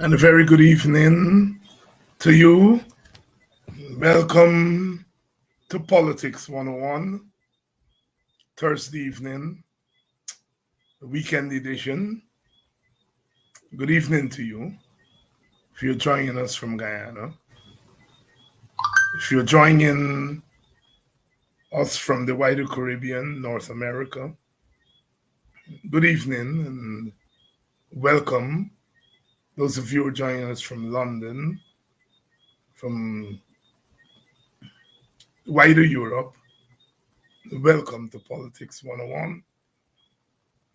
And a very good evening to you. Welcome to Politics 101, Thursday evening, weekend edition. Good evening to you. If you're joining us from Guyana, if you're joining us from the wider Caribbean, North America, good evening and welcome. Those of you who are joining us from London, from wider Europe, welcome to Politics 101.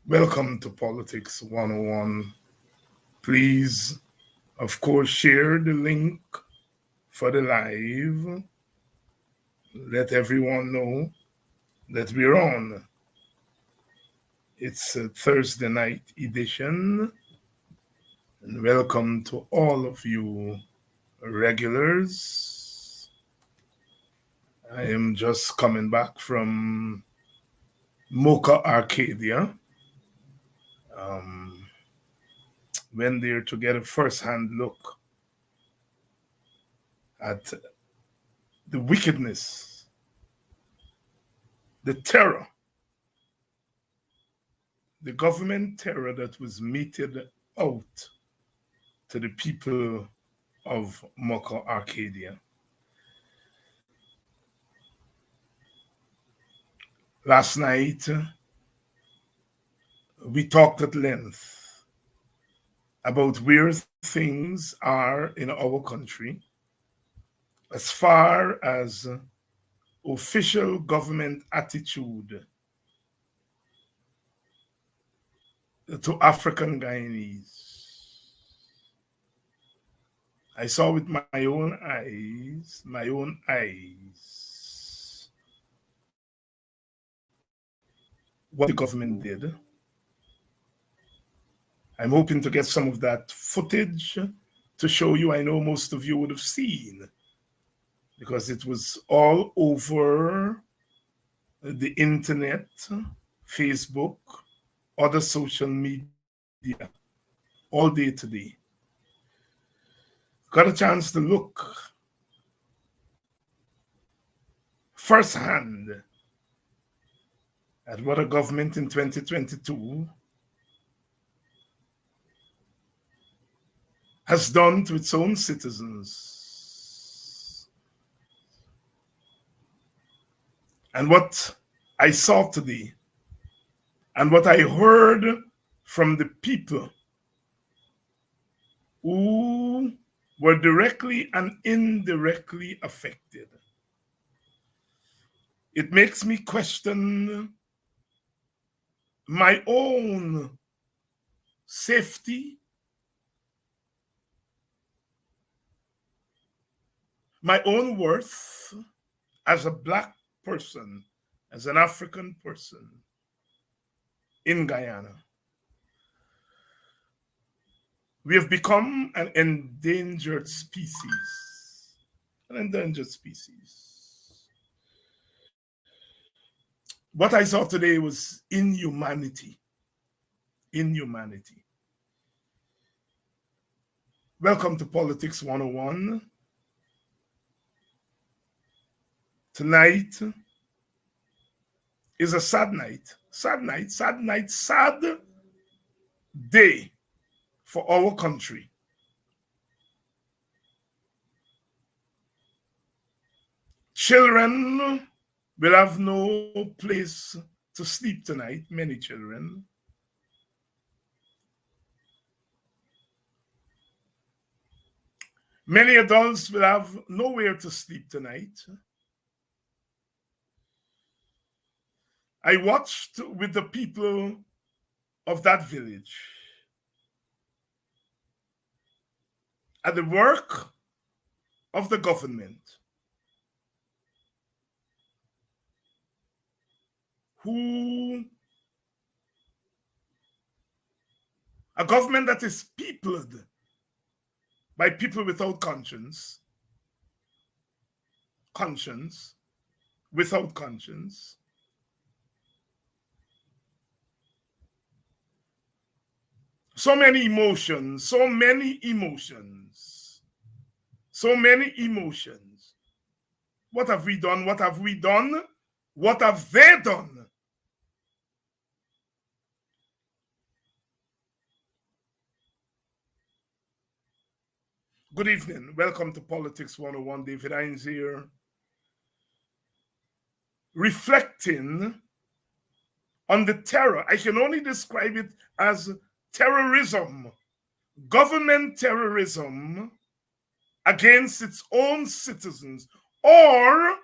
Welcome to Politics 101. Please, of course, share the link for the live. Let everyone know that we're on. It's a Thursday night edition. And welcome to all of you regulars. I am just coming back from Mocha, Arcadia. Went there to get a first-hand look at the wickedness, the terror, the government terror that was meted out to the people of Mocha, Arcadia. Last night, we talked at length about where things are in our country as far as official government attitude to African Guyanese. I saw with my own eyes, what the government did. I'm hoping to get some of that footage to show you. I know most of you would have seen because it was all over the internet, Facebook, other social media, all day today. Got a chance to look firsthand at what a government in 2022 has done to its own citizens. And what I saw today, and what I heard from the people who were directly and indirectly affected, it makes me question my own safety, my own worth as a Black person, as an African person in Guyana. We have become an endangered species. An endangered species. What I saw today was inhumanity. Inhumanity. Welcome to Politics 101. Tonight is a sad night. Sad day for our country. Children will have no place to sleep tonight, many children. Many adults will have nowhere to sleep tonight. I watched with the people of that village at the work of the government, a government that is peopled by people without conscience, without conscience. So many emotions, so many emotions, so many emotions. What have we done? What have we done? What have they done? Good evening. Welcome to Politics 101. David Hines here. Reflecting on the terror. I can only describe it as terrorism, government terrorism against its own citizens, or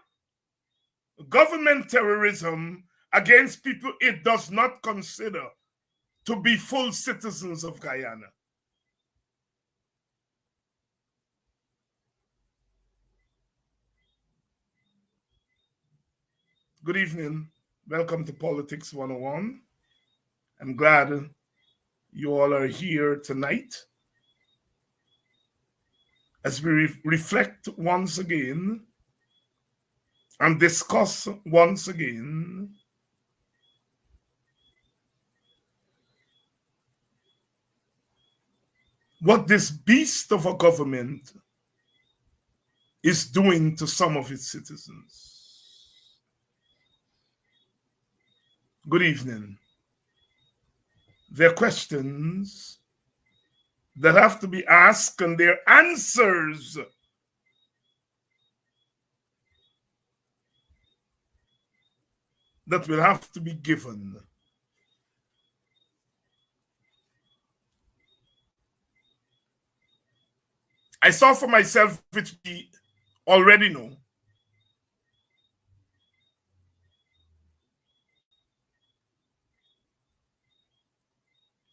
government terrorism against people it does not consider to be full citizens of Guyana. Good evening. Welcome to Politics 101. I'm glad you all are here tonight as we reflect once again and discuss once again what this beast of a government is doing to some of its citizens. Good evening. There are questions that have to be asked and their answers that will have to be given. I saw for myself, which we already know,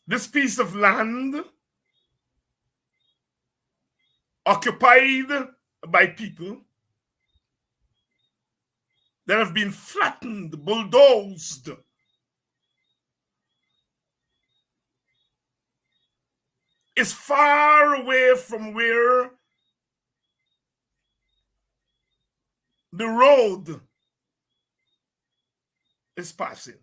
this piece of land occupied by people that have been flattened, bulldozed, is far away from where the road is passing.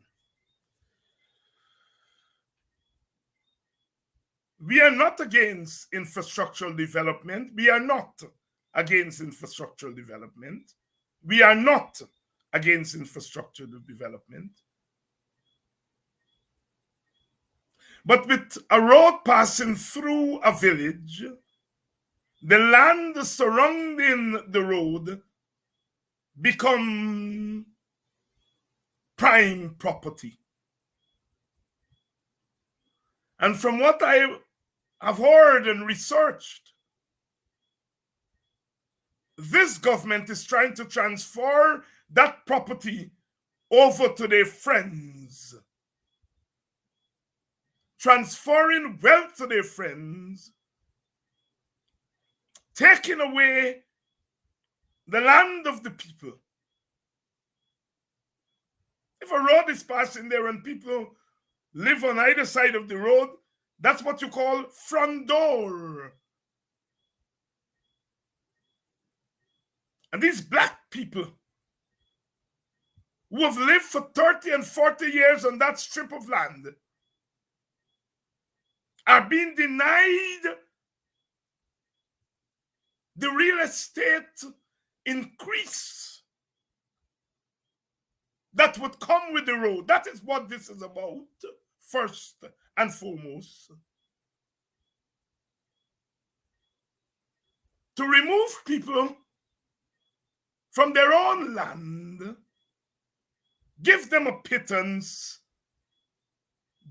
We are not against infrastructural development. We are not against infrastructural development. We are not against infrastructural development. But with a road passing through a village, the land surrounding the road become prime property. And from what I have heard and researched, this government is trying to transfer that property over to their friends, transferring wealth to their friends, taking away the land of the people. If a road is passing there and people live on either side of the road, that's what you call front door. And these black people who have lived for 30 and 40 years on that strip of land are being denied the real estate increase that would come with the road. That is what this is about, first and foremost. To remove people from their own land, give them a pittance,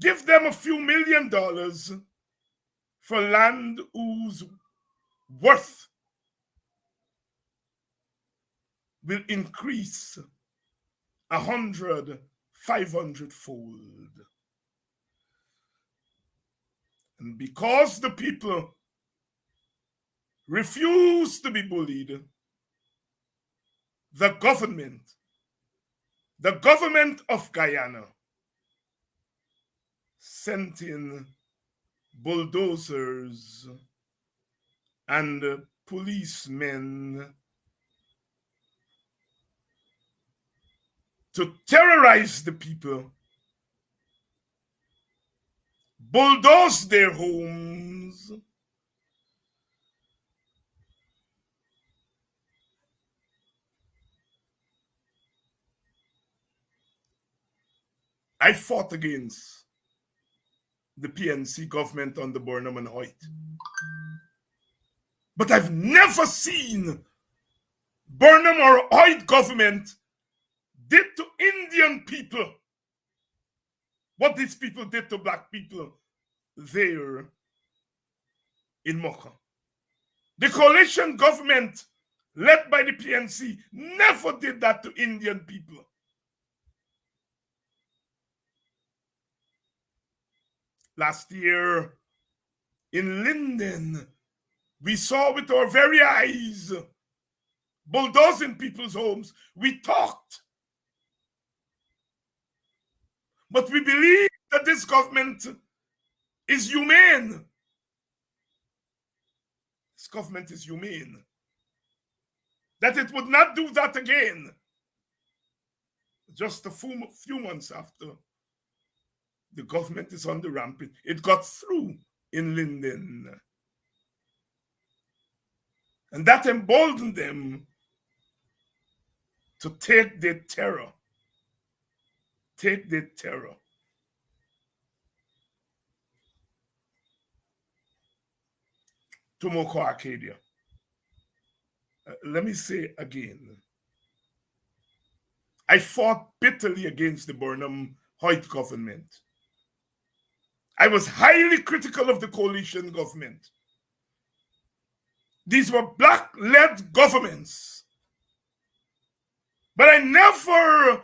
give them a few $1 million for land whose worth will increase 100, 500-fold. And because the people refuse to be bullied, the government of Guyana sent in bulldozers and policemen to terrorize the people, bulldoze their homes, I fought against the PNC government under Burnham and Hoyt. But I've never seen Burnham or Hoyt government did to Indian people what these people did to black people there in Mocha. The coalition government led by the PNC never did that to Indian people. Last year in Linden, we saw with our very eyes bulldozing people's homes. We talked. But we believe that this government is humane. This government is humane. That it would not do that again. Just a few months after the government is on the rampage, it got through in Linden. And that emboldened them to take their terror to Mocha, Arcadia. Let me say again, I fought bitterly against the Burnham Hoyt government. I was highly critical of the coalition government. These were black-led governments. But I never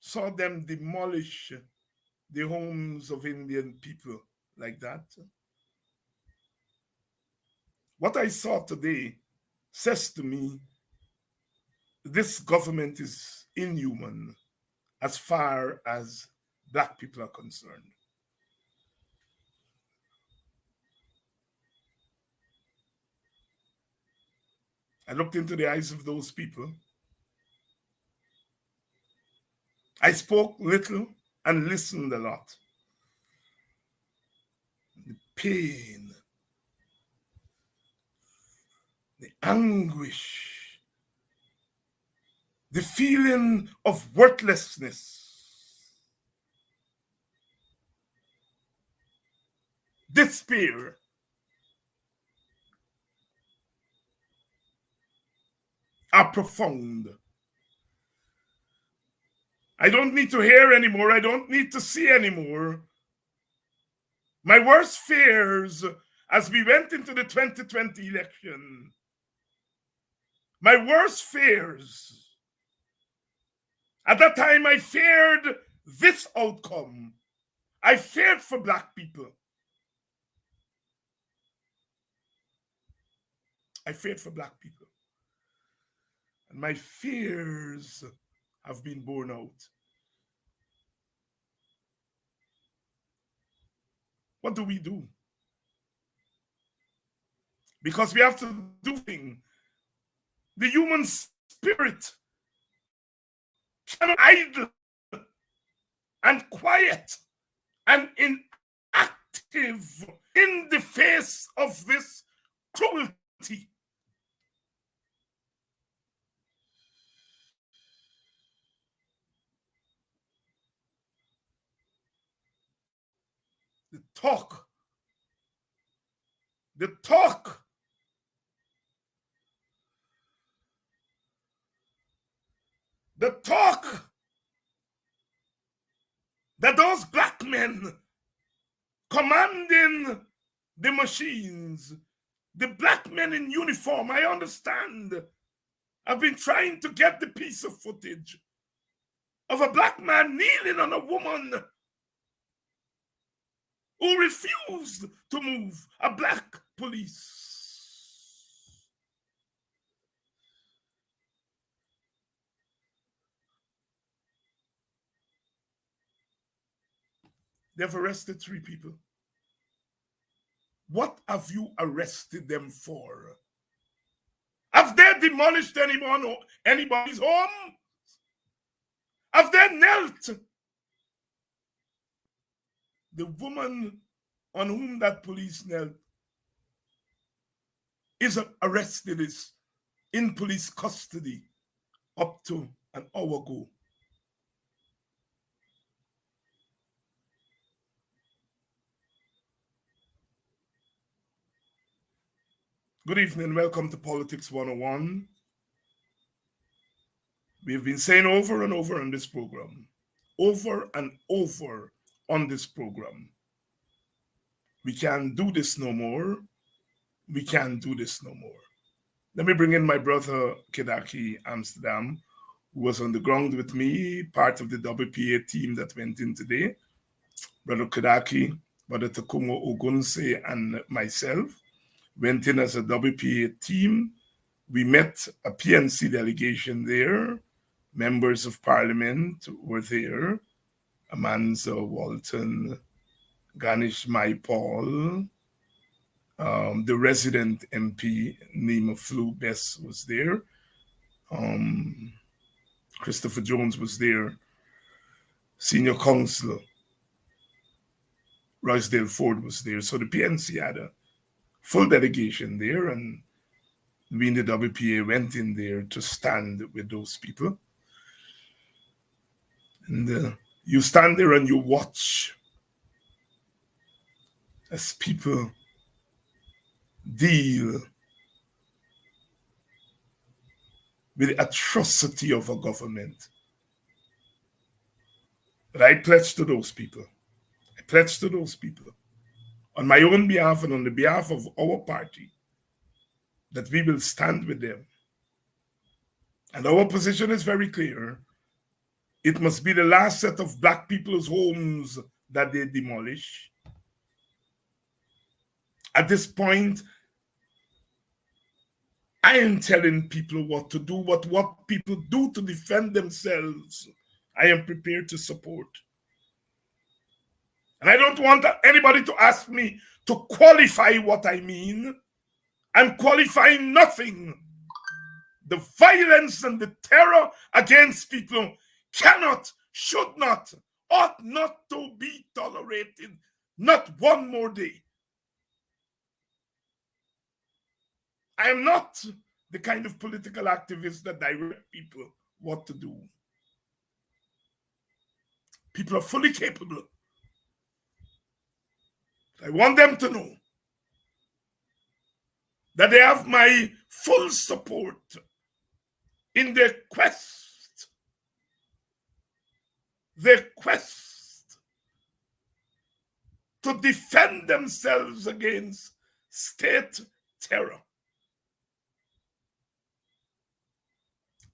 saw them demolish the homes of Indian people like that. What I saw today says to me, this government is inhuman as far as black people are concerned. I looked into the eyes of those people. I spoke little and listened a lot. The pain, the anguish, the feeling of worthlessness, despair. Are profound. I don't need to hear anymore. I don't need to see anymore. My worst fears as we went into the 2020 election, my worst fears, at that time I feared this outcome. I feared for black people. I feared for black people. And my fears have been borne out. What do we do? Because we have to do things. The human spirit cannot idle and quiet and inactive in the face of this cruelty. The talk that those black men commanding the machines, the black men in uniform, I understand. I've been trying to get the piece of footage of a black man kneeling on a woman who refused to move, a black police. They've arrested 3 people. What have you arrested them for? Have they demolished anybody's home? Have they knelt? The woman on whom that police knelt is arrested, is in police custody up to an hour ago. Good evening, welcome to Politics 101. We've been saying over and over on this program, over and over on this program, we can't do this no more. We can't do this no more. Let me bring in my brother Kedaki Amsterdam, who was on the ground with me, part of the WPA team that went in today. Brother Kedaki, Brother Takumo Ogunse, and myself went in as a WPA team. We met a PNC delegation there. Members of Parliament were there. Amanza Walton, Ganesh Maipal, the resident MP, Nima Flu Bess, was there. Christopher Jones was there. Senior Councillor Rosedale Ford was there. So the PNC had a full delegation there, and we in the WPA went in there to stand with those people. And you stand there and you watch as people deal with the atrocity of a government. But I pledge to those people, on my own behalf and on the behalf of our party, that we will stand with them. And our position is very clear. It must be the last set of Black people's homes that they demolish. At this point, I am telling people what to do, what people do to defend themselves, I am prepared to support. And I don't want anybody to ask me to qualify what I mean. I'm qualifying nothing. The violence and the terror against people cannot, should not, ought not to be tolerated, not one more day. I am not the kind of political activist that direct people what to do. People are fully capable. I want them to know that they have my full support in their quest to defend themselves against state terror.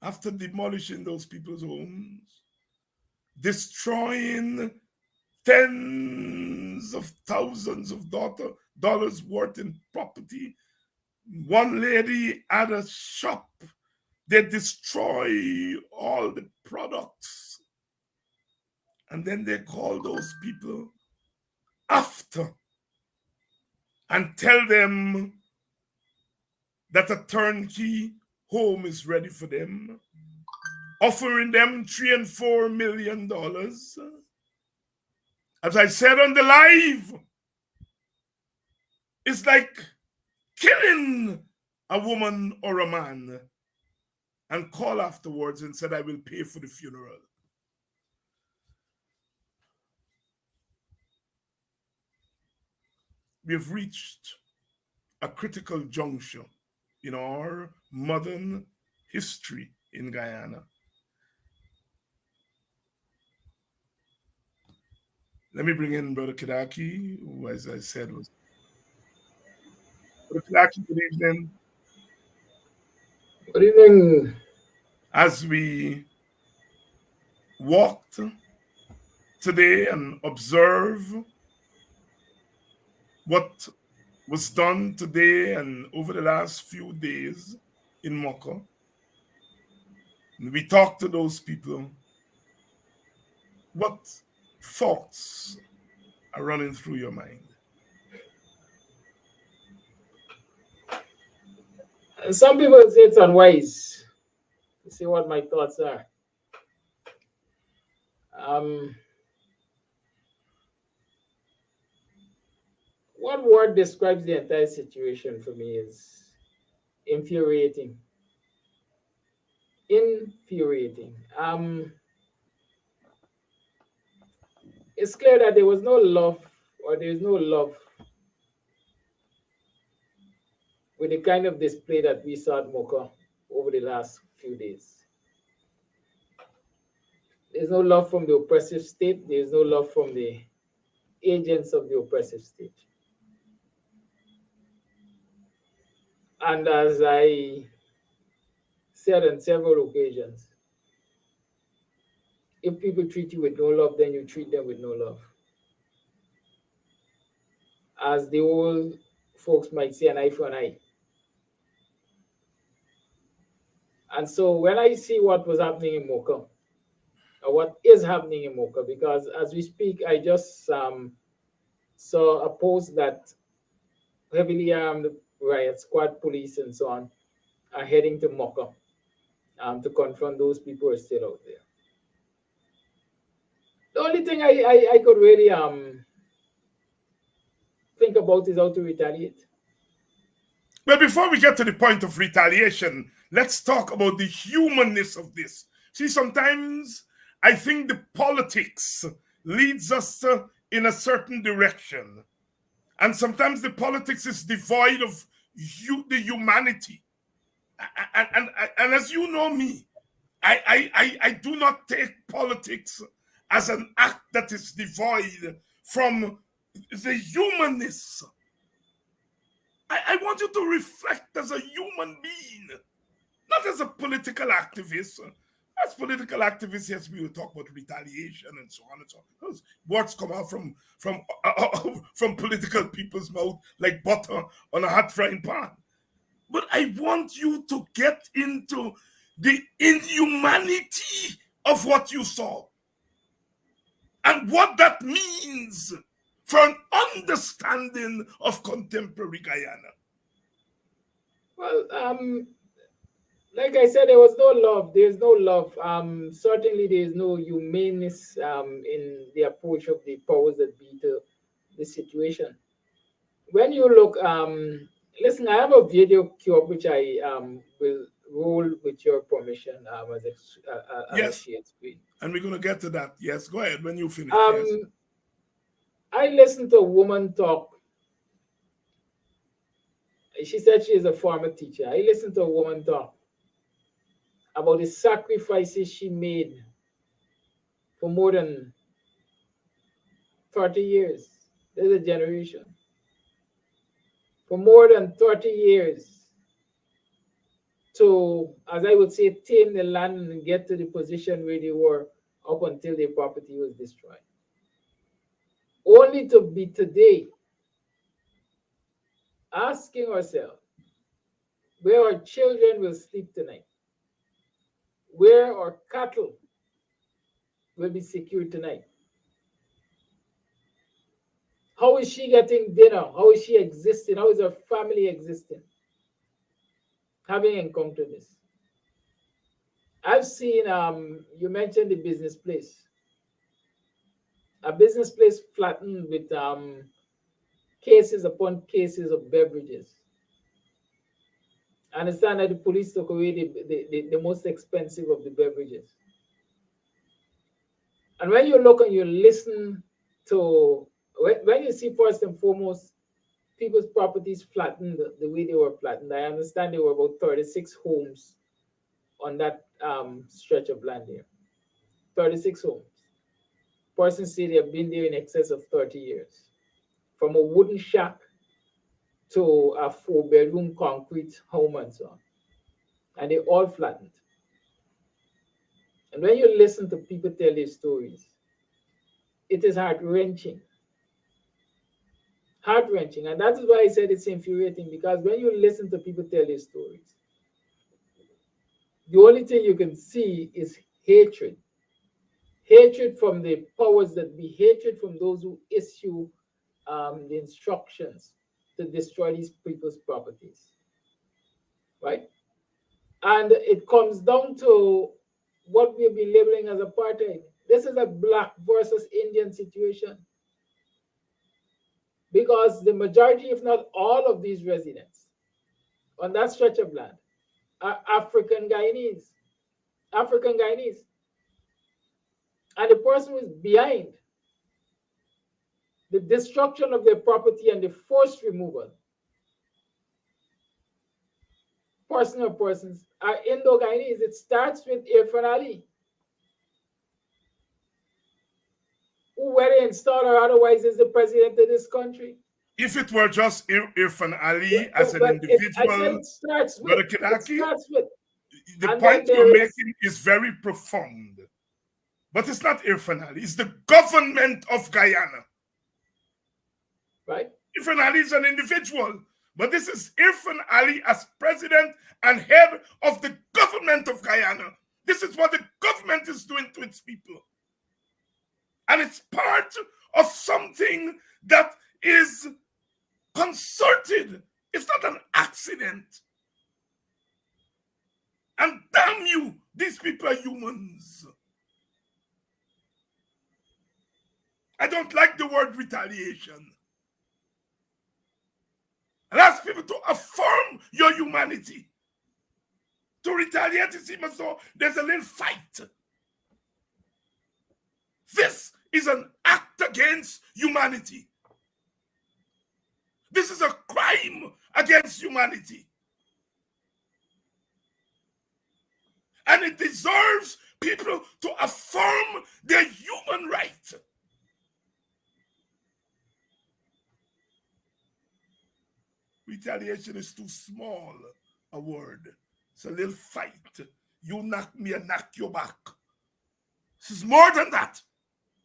After demolishing those people's homes, destroying tens of thousands of dollars worth in property. One lady had a shop. They destroy all the products. And then they call those people after and tell them that a turnkey home is ready for them, offering them $3 and $4 million. As I said on the live, it's like killing a woman or a man and call afterwards and said, I will pay for the funeral. We have reached a critical juncture in our modern history in Guyana. Let me bring in Brother Kedaki, who, as I said, was... Brother Kedaki, good evening. Good evening. As we walked today and observe what was done today and over the last few days in Mocha, we talked to those people. What thoughts are running through your mind? Some people say it's unwise to see what my thoughts are. Um, one word describes the entire situation for me is infuriating. Infuriating. It's clear that there was no love, or there is no love with the kind of display that we saw at Mocha over the last few days. There's no love from the oppressive state. There's no love from the agents of the oppressive state. And as I said on several occasions, if people treat you with no love, then you treat them with no love. As the old folks might say, an eye for an eye. And so when I see what was happening in Mocha, or what is happening in Mocha, because as we speak, I just saw a post that heavily armed riot squad police and so on are heading to Mocha to confront those people who are still out there. The only thing I could really think about is how to retaliate. But before we get to the point of retaliation, let's talk about the humanness of this. See, sometimes I think the politics leads us in a certain direction. And sometimes the politics is devoid of the humanity. And as you know me, I do not take politics as an act that is devoid from the humanness. I want you to reflect as a human being, not as a political activist. As political activists, yes, we will talk about retaliation and so on and so on. Those words come out from political people's mouth like butter on a hot frying pan. But I want you to get into the inhumanity of what you saw and what that means for an understanding of contemporary Guyana. Well, like I said, there was no love. There's no love. Certainly, there is no humaneness in the approach of the powers that be to the situation. When you look, listen, I have a video queue up which I will roll with your permission as a Yes, shared screen. and we're going to get to that. Yes, go ahead when you finish. Yes. Um, I listened to a woman talk. She said she is a former teacher. I listened to a woman talk about the sacrifices she made for more than 30 years. There's a generation. For more than 30 years to, as I would say, tame the land and get to the position where they were up until their property was destroyed. Only to be today asking ourselves where our children will sleep tonight, where our cattle will be secured tonight. How is she getting dinner? How is she existing? How is her family existing? Having encountered this. I've seen, you mentioned the business place. A business place flattened with cases upon cases of beverages. I understand that the police took away the most expensive of the beverages. And when you look and you listen to, when you see first and foremost people's properties flattened the way they were flattened, I understand there were about 36 homes on that stretch of land there. 36 homes. Persons say they have been there in excess of 30 years. From a wooden shack to a 4-bedroom concrete home and so on. And they all flattened. And when you listen to people tell their stories, it is heart-wrenching. Heart-wrenching. And that is why I said it's infuriating, because when you listen to people tell their stories, the only thing you can see is hatred. Hatred from the powers that be, hatred from those who issue the instructions to destroy these people's properties. Right? And it comes down to what we'll be labeling as apartheid. This is a black versus Indian situation because the majority, if not all, of these residents on that stretch of land are African Guyanese. African Guyanese. And the person who is behind the destruction of their property and the forced removal, personal persons, are Indo Guyanese. It starts with Irfan Ali, who, whether installed or otherwise, is the president of this country. If it were just Irfan Ali as an But I said individual, it starts with. Brother It Kidaki, starts with. the And then point there you're is, making is very profound. But it's not Irfan Ali, it's the government of Guyana. right? Irfan Ali is an individual, but this is Irfan Ali as president and head of the government of Guyana. This is what the government is doing to its people. And it's part of something that is concerted. It's not an accident. And damn you, these people are humans. I don't like the word retaliation. And ask people to affirm your humanity. To retaliate, it seems as though there's a little fight. This is an act against humanity. This is a crime against humanity. And it deserves people to affirm their human right. Retaliation is too small a word. It's a little fight. You knock me, I knock you back. This is more than that.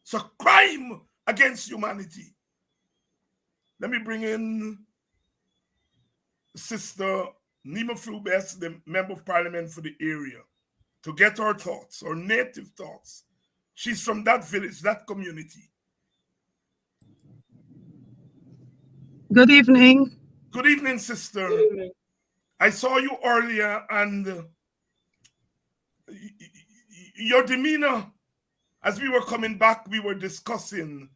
It's a crime against humanity. Let me bring in Sister Nima Flubes, the Member of Parliament for the area, to get her thoughts, her native thoughts. She's from that village, that community. Good evening. Good evening, sister. Good evening. I saw you earlier, and your demeanor, as we were coming back, we were discussing,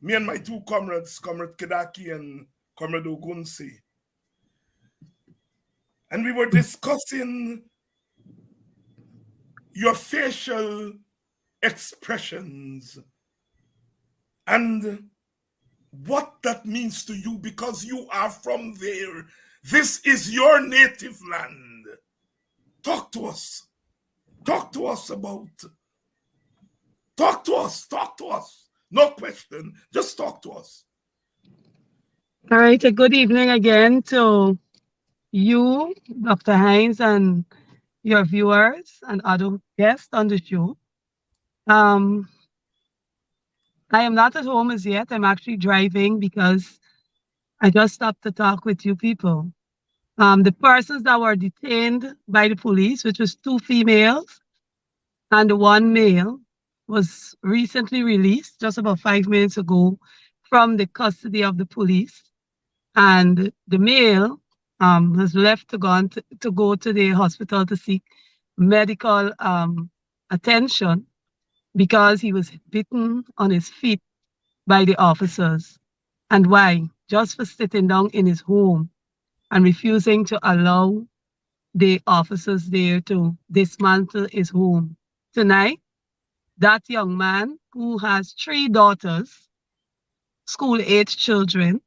me and my two comrades, Comrade Kedaki and Comrade Ogunsi, and we were discussing your facial expressions and what that means to you, because you are from there. This is your native land. Talk to us. Talk to us about. Talk to us. Talk to us. No question. Just talk to us. All right. A good evening again to you, Dr. Hines, and your viewers and other guests on the show. I am not at home as yet. I'm actually driving because I just stopped to talk with you people. The persons that were detained by the police, which was 2 females and 1 male, was recently released just about 5 minutes ago from the custody of the police. And the male has left to go to the hospital to seek medical attention because he was bitten on his feet by the officers. And why? Just for sitting down in his home and refusing to allow the officers there to dismantle his home. Tonight, that young man who has 3 daughters, school-age children,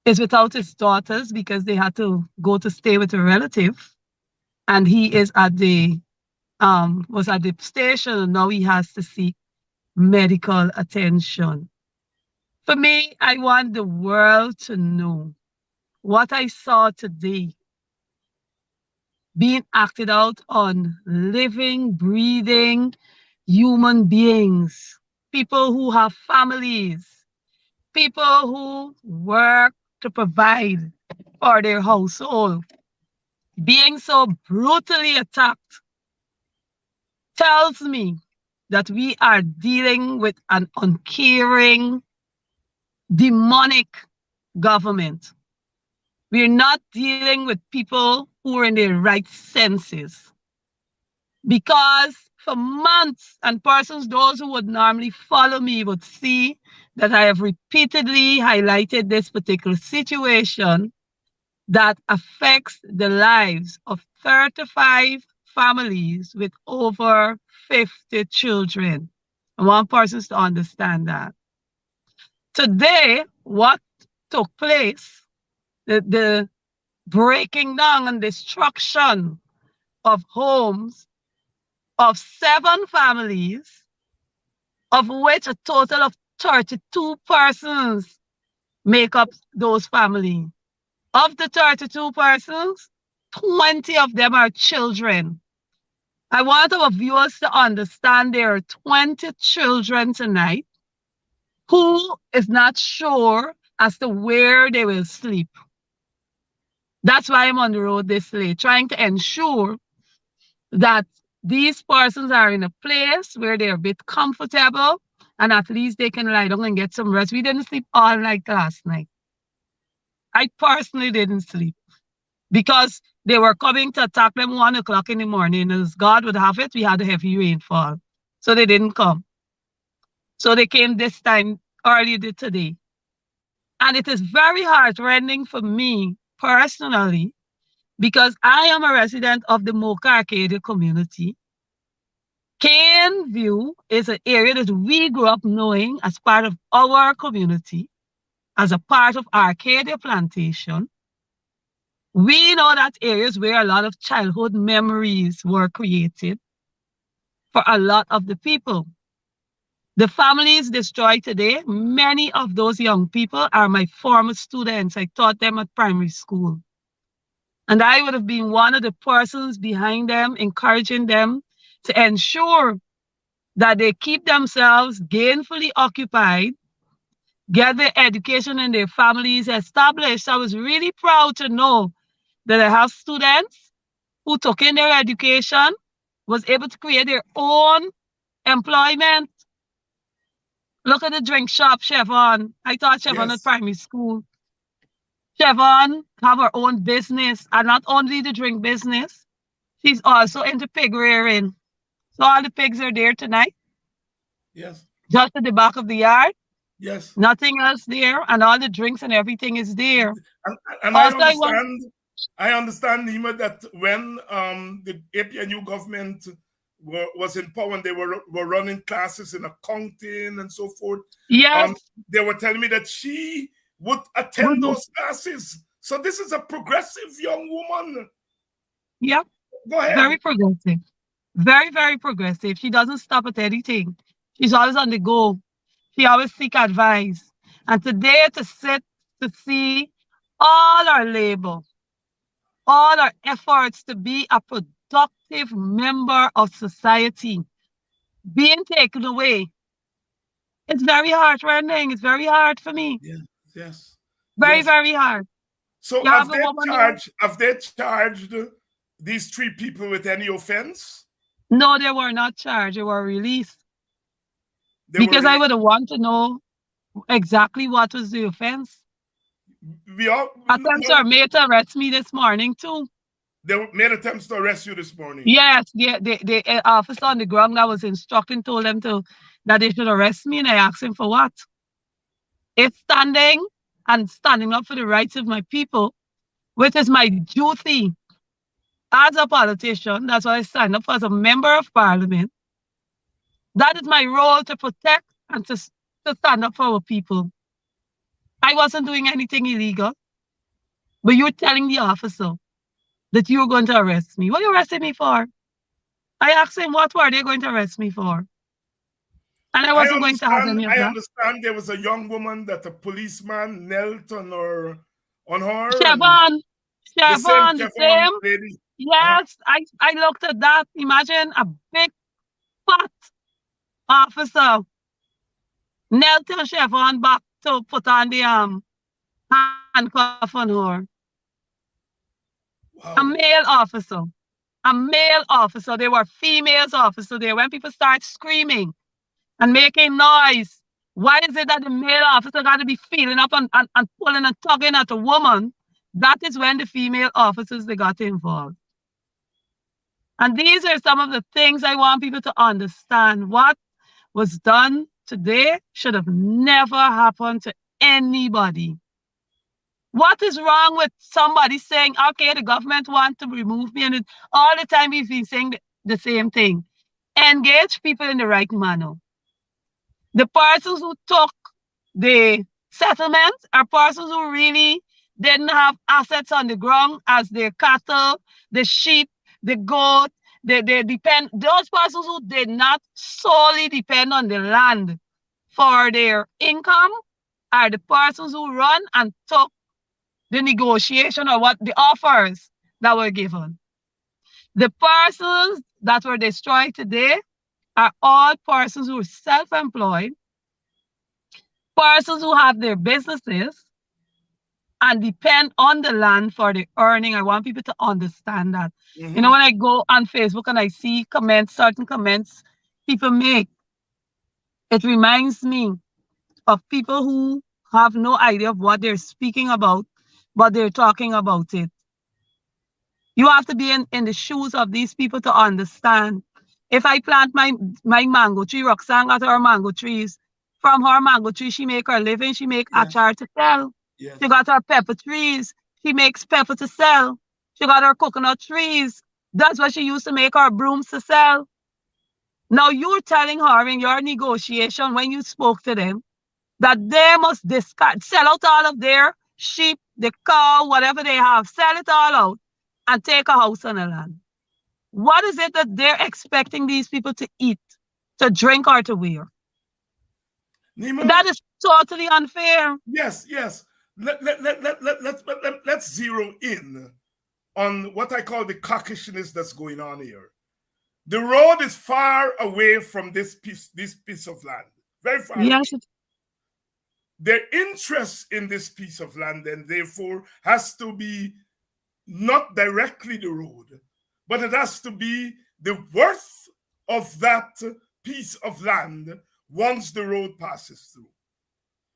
is without his daughters because they had to go to stay with a relative. And he is at the was at the station, and now he has to seek medical attention. For me, I want the world to know what I saw today being acted out on living, breathing human beings, people who have families, people who work to provide for their household, being so brutally attacked tells me that we are dealing with an uncaring, demonic government. We're not dealing with people who are in their right senses. because for months, and persons, those who would normally follow me would see that I have repeatedly highlighted this particular situation that affects the lives of 35 families with over 50 children. I want persons to understand that. Today, what took place, the breaking down and destruction of homes of 7 families, of which a total of 32 persons make up those families. Of the 32 persons, 20 of them are children. I want our viewers to understand there are 20 children tonight who is not sure as to where they will sleep. That's why I'm on the road this late, trying to ensure that these persons are in a place where they're a bit comfortable and at least they can lie down and get some rest. We didn't sleep all night last night. I personally didn't sleep because they were coming to attack them 1 o'clock in the morning. As God would have it, we had a heavy rainfall. So they didn't come. So they came this time earlier today. And it is very heartrending for me personally because I am a resident of the Mocha Arcadia community. Cane View is an area that we grew up knowing as part of our community, as a part of Arcadia Plantation. We know that areas where a lot of childhood memories were created for a lot of the people. The families destroyed today, many of those young people are my former students. I taught them at primary school. And I would have been one of the persons behind them, encouraging them to ensure that they keep themselves gainfully occupied, get their education and their families established. I was really proud to know that I have students who took in their education, was able to create their own employment. Look at the drink shop, Chevron. I taught Chevron at Yes. primary school. Chevron have her own business, and not only the drink business, she's also into pig rearing. So all the pigs are there tonight, Yes. just at the back of the yard. Yes. Nothing else there, and all the drinks and everything is there. And Also, I want, I understand, Nima, that when the APNU government was in power and they were running classes in accounting and so forth, yes, they were telling me that she would attend those classes. So this is a progressive young woman. yeah, Go ahead. very progressive. Very, very progressive. She doesn't stop at anything. She's always on the go. She always seek advice. And today to sit to see all our labor, all our efforts to be a productive member of society being taken away, it's very heartrending. It's very hard for me. Yeah. Yes. Very, Yes. very hard. So You have a woman there? have they charged these 3 people with any offense? No, they were not charged. They were released. They were Because I would have wanted to know exactly what was the offense. we all Attempts no, are made to arrest me this morning too. they made attempts to arrest you this morning. Yes, the officer on the ground that was instructing told them that they should arrest me, and I asked him for what? It's standing and standing up for the rights of my people, which is my duty as a politician. That's why I signed up as a member of parliament. That is my role, to protect and to stand up for our people. I wasn't doing anything illegal, but you're telling the officer that you're going to arrest me. What are you arresting me for? I asked him what were they going to arrest me for? And I wasn't going to have any of I that. understand there was a young woman that a policeman knelt on her and Chevron, the same the Chevron same. lady. Yes, I looked at that. Imagine a big fat officer knelt her Chevron back to put on the handcuff on her. A Wow. male officer. A male officer. There were females officers there. When people start screaming and making noise, why is it that the male officer got to be feeling up and pulling and tugging at a woman? That is when the female officers, they got involved. And these are some of the things I want people to understand. What was done today should have never happened to anybody. What is wrong with somebody saying, okay, the government want to remove me? And all the time we've been saying the same thing. Engage people in the right manner. The persons who took the settlements are persons who really didn't have assets on the ground as their cattle, the sheep, the goat. They depend, those persons who did not solely depend on the land for their income are the persons who run and took the negotiation or what the offers that were given. The persons that were destroyed today are all persons who are self-employed, persons who have their businesses and depend on the land for the earning. I want people to understand that. You know, Mm-hmm. when I go on Facebook and I see comments, certain comments people make, it reminds me of people who have no idea of what they're speaking about, but they're talking about it. You have to be in the shoes of these people to understand. If I plant my mango tree, Roxanne got her mango trees. From her mango tree, she make her living. She make Yes. achar to sell. She Yes. got her pepper trees. She makes pepper to sell. She got her coconut trees. That's what she used to make her brooms to sell. Now you're telling her in your negotiation when you spoke to them that they must discard, sell out all of their sheep, the cow, whatever they have, sell it all out and take a house on the land. What is it that they're expecting these people to eat, to drink, or to wear? Nima, That is totally unfair. yes, yes. Let's zero in on what I call the cockishness that's going on here. The road is far away from this piece of land, very far Yes, away. Their interest in this piece of land, and therefore, has to be not directly the road, but it has to be the worth of that piece of land once the road passes through.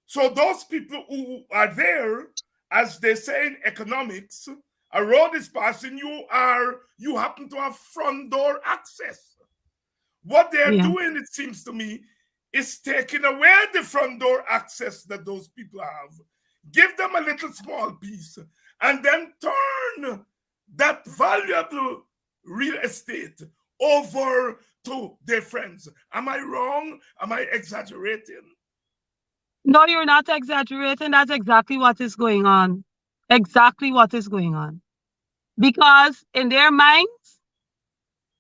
So those people who are there, as they say in economics, a road is passing, you happen to have front door access. What they're yeah. doing, it seems to me, is taking away the front door access that those people have, give them a little small piece, and then turn that valuable real estate over to their friends. Am I wrong? Am I exaggerating? No, you're not exaggerating. That's exactly what is going on. Exactly what is going on. Because in their minds,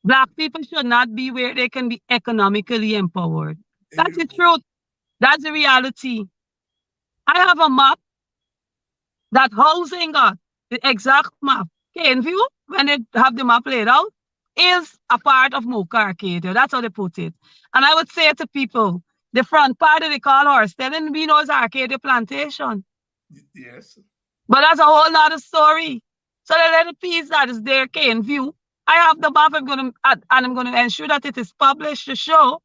Black people should not be where they can be economically empowered. There That's you the go. truth. That's the reality. I have a map that housing got, the exact map. Caneview, when they have the map laid out, is a part of Mocha Arcadia. That's how they put it. And I would say to people, the front part that they call Horsted and we know is Arcadia Plantation. Yes. But that's a whole nother story. So the little piece that is there, Caneview, I have the map. I'm going to ensure that it is published to show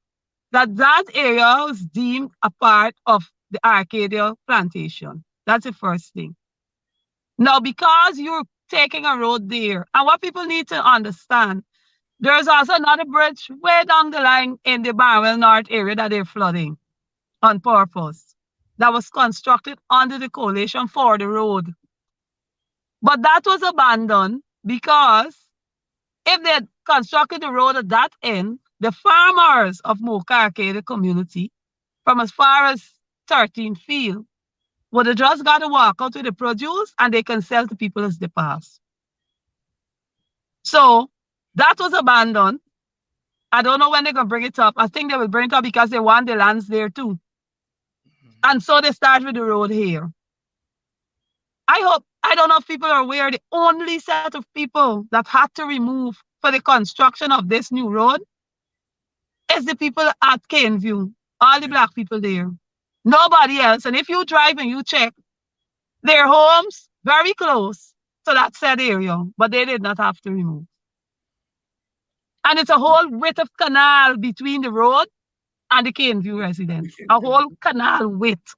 that that area was deemed a part of the Arcadia Plantation. That's the first thing. Now, because you're taking a road there, and what people need to understand, there's also another bridge way down the line in the Barwell North area that they're flooding on purpose. That was constructed under the coalition for the road. But that was abandoned because if they had constructed the road at that end, the farmers of Mocha Arcadia community, from as far as 13 Field, would have just got to walk out with the produce and they can sell to people as they pass. So that was abandoned. I don't know when they're going to bring it up. I think they will bring it up because they want the lands there too. And so they start with the road here. I don't know if people are aware, the only set of people that had to remove for the construction of this new road is the people at Caneview, all the Yeah. Black people there. Nobody else. And if you drive and you check, their homes very close to that said area, but they did not have to remove. And it's a whole width of canal between the road and the Caneview And we residents, can a tell whole canal width.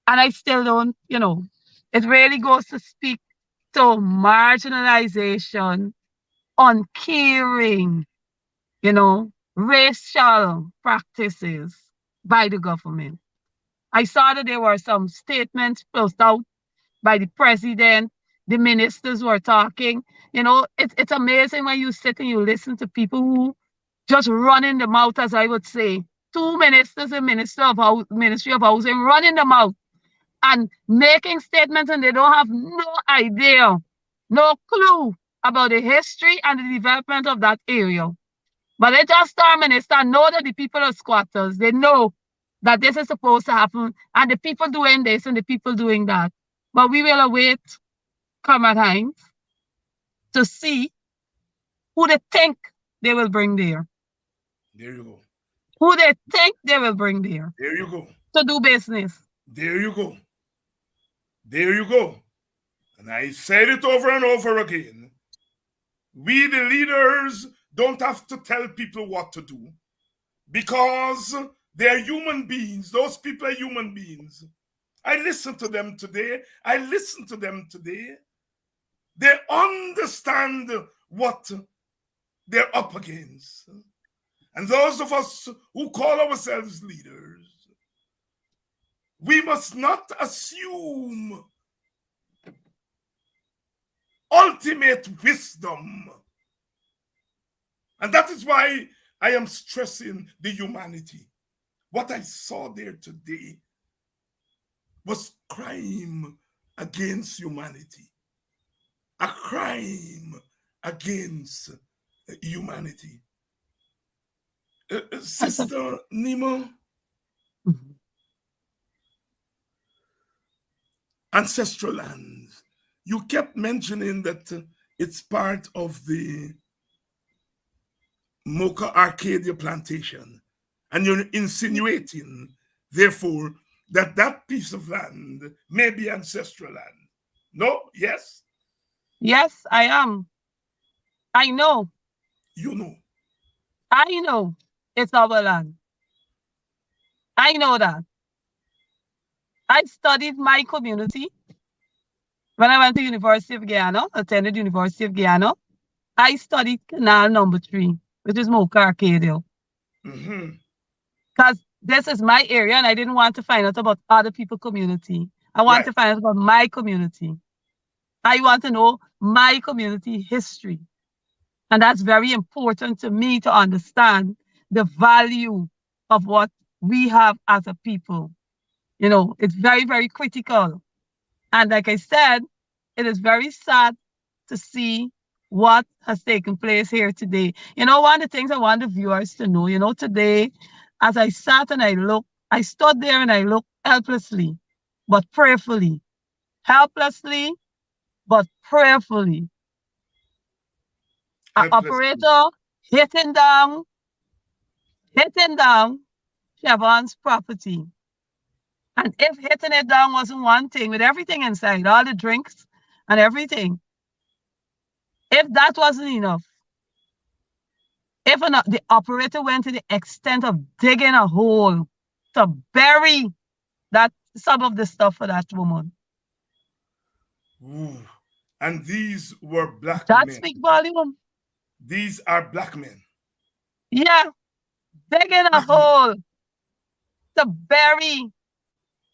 And I still don't, it really goes to speak to marginalization uncaring, racial practices by the government. I saw that there were some statements posted out by the president. The ministers were talking. It's amazing when you sit and you listen to people who just running the mouth, as I would say. Two ministers and Ministry of Housing running the mouth and making statements, and they don't have no idea, no clue about the history and the development of that area. But they just our minister know that the people are squatters. They know that this is supposed to happen, and the people doing this and the people doing that. But we will await, Comrade Hines, to see who they think they will bring there. There you go. Who they think they will bring there. There you go. To do business. There you go. There you go. And I said it over and over again. We, the leaders, don't have to tell people what to do because they're human beings. Those people are human beings. I listen to them today. They understand what they're up against. And those of us who call ourselves leaders, we must not assume ultimate wisdom. And that is why I am stressing the humanity. What I saw there today was crime against humanity. A crime against humanity. Sister Nima, ancestral lands. You kept mentioning that it's part of the Mocha Arcadia plantation. And you're insinuating, therefore, that piece of land may be ancestral land. No? Yes? Yes, I am. I know. You know. I know it's our land. I know that. I studied my community when I went to University of Guyana, attended University of Guyana. I studied Canal number 3, which is Mocha Arcadia. Because this is my area and I didn't want to find out about other people's community. I want to find out about my community. I want to know my community history. And that's very important to me to understand the value of what we have as a people. It's very, very critical. And like I said, it is very sad to see what has taken place here today. One of the things I want the viewers to know, today, as I sat and I stood there and I looked helplessly, but prayerfully. Helplessly, but prayerfully. An operator hitting down Chevron's property. And if hitting it down wasn't one thing, with everything inside, all the drinks and everything, if that wasn't enough, if the operator went to the extent of digging a hole to bury some of the stuff for that woman. Ooh. And these were black men. That speaks volume. These are black men. Yeah. Digging a hole to bury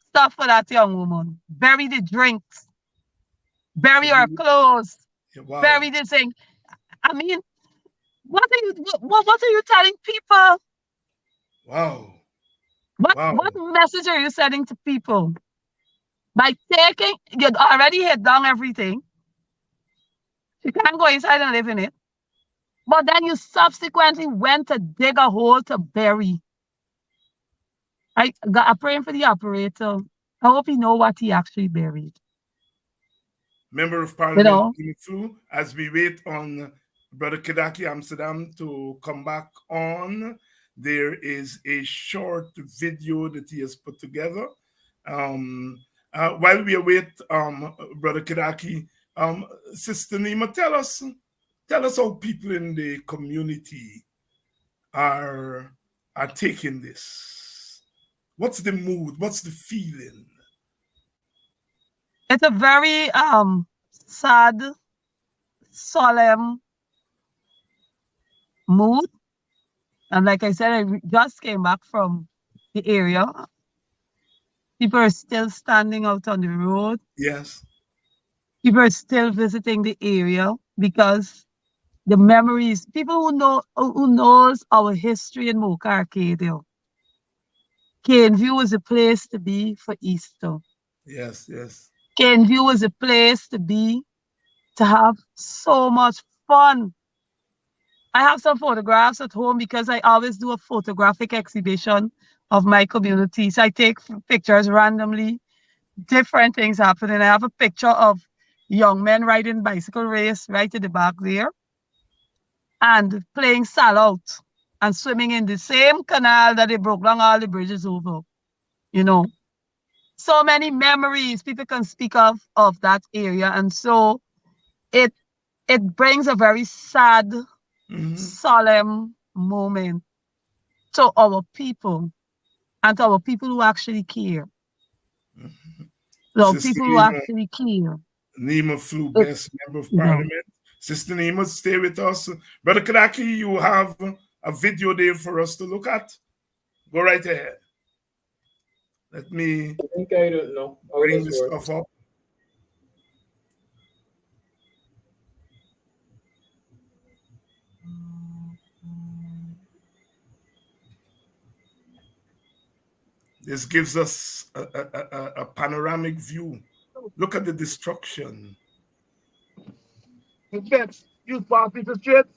stuff for that young woman. Bury the drinks. Bury her clothes. Wow. Bury the thing. I mean, what are you telling people? Wow. What message are you sending to people? By taking, you already hit down everything. You can't go inside and live in it. But then you subsequently went to dig a hole to bury. I'm praying for the operator. I hope he know what he actually buried. Member of Parliament, as we wait on Brother Kedaki Amsterdam to come back on, there is a short video that he has put together. While we await Brother Kedaki, Sister Nima, tell us how people in the community are taking this. What's the mood? What's the feeling? It's a very sad, solemn, mood. And like I said, just came back from the area. People are still standing out on the road. Yes. People are still visiting the area because the memories, people who knows our history in Mocha Arcadia. Caneview is a place to be for Easter. Yes. Yes. Caneview is a place to be to have so much fun. I have some photographs at home because I always do a photographic exhibition of my community. So I take pictures randomly, different things happening. I have a picture of young men riding bicycle race right at the back there and playing sallout and swimming in the same canal that they broke down all the bridges over. You know, so many memories people can speak of that area, and so it it brings a very sad, solemn moment to our people and to our people who actually care. The Sister people who Nima, actually care. Nima flew It, best member of you know, parliament. Sister Nima, stay with us. Brother Kadaki, you have a video there for us to look at. Go right ahead. Let me I think I don't know how bring this this works. stuff up. This gives us a panoramic view. Look at the destruction. Kids, you smart piece of shit.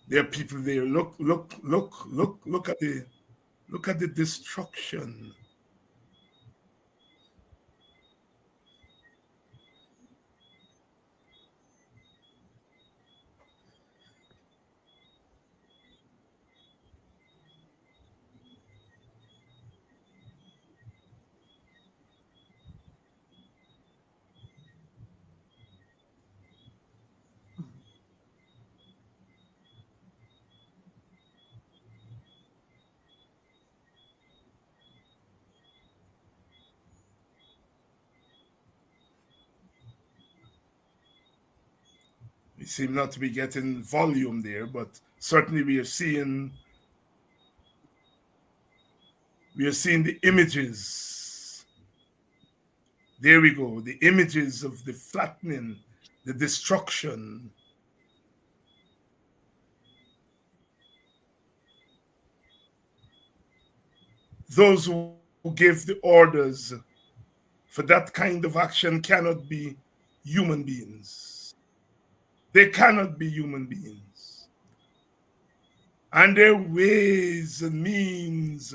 There are people there. Look at the destruction. We seem not to be getting volume there, but certainly we are seeing the images. There we go, the images of the flattening, the destruction. Those who give the orders for that kind of action cannot be human beings. They cannot be human beings. And their ways and means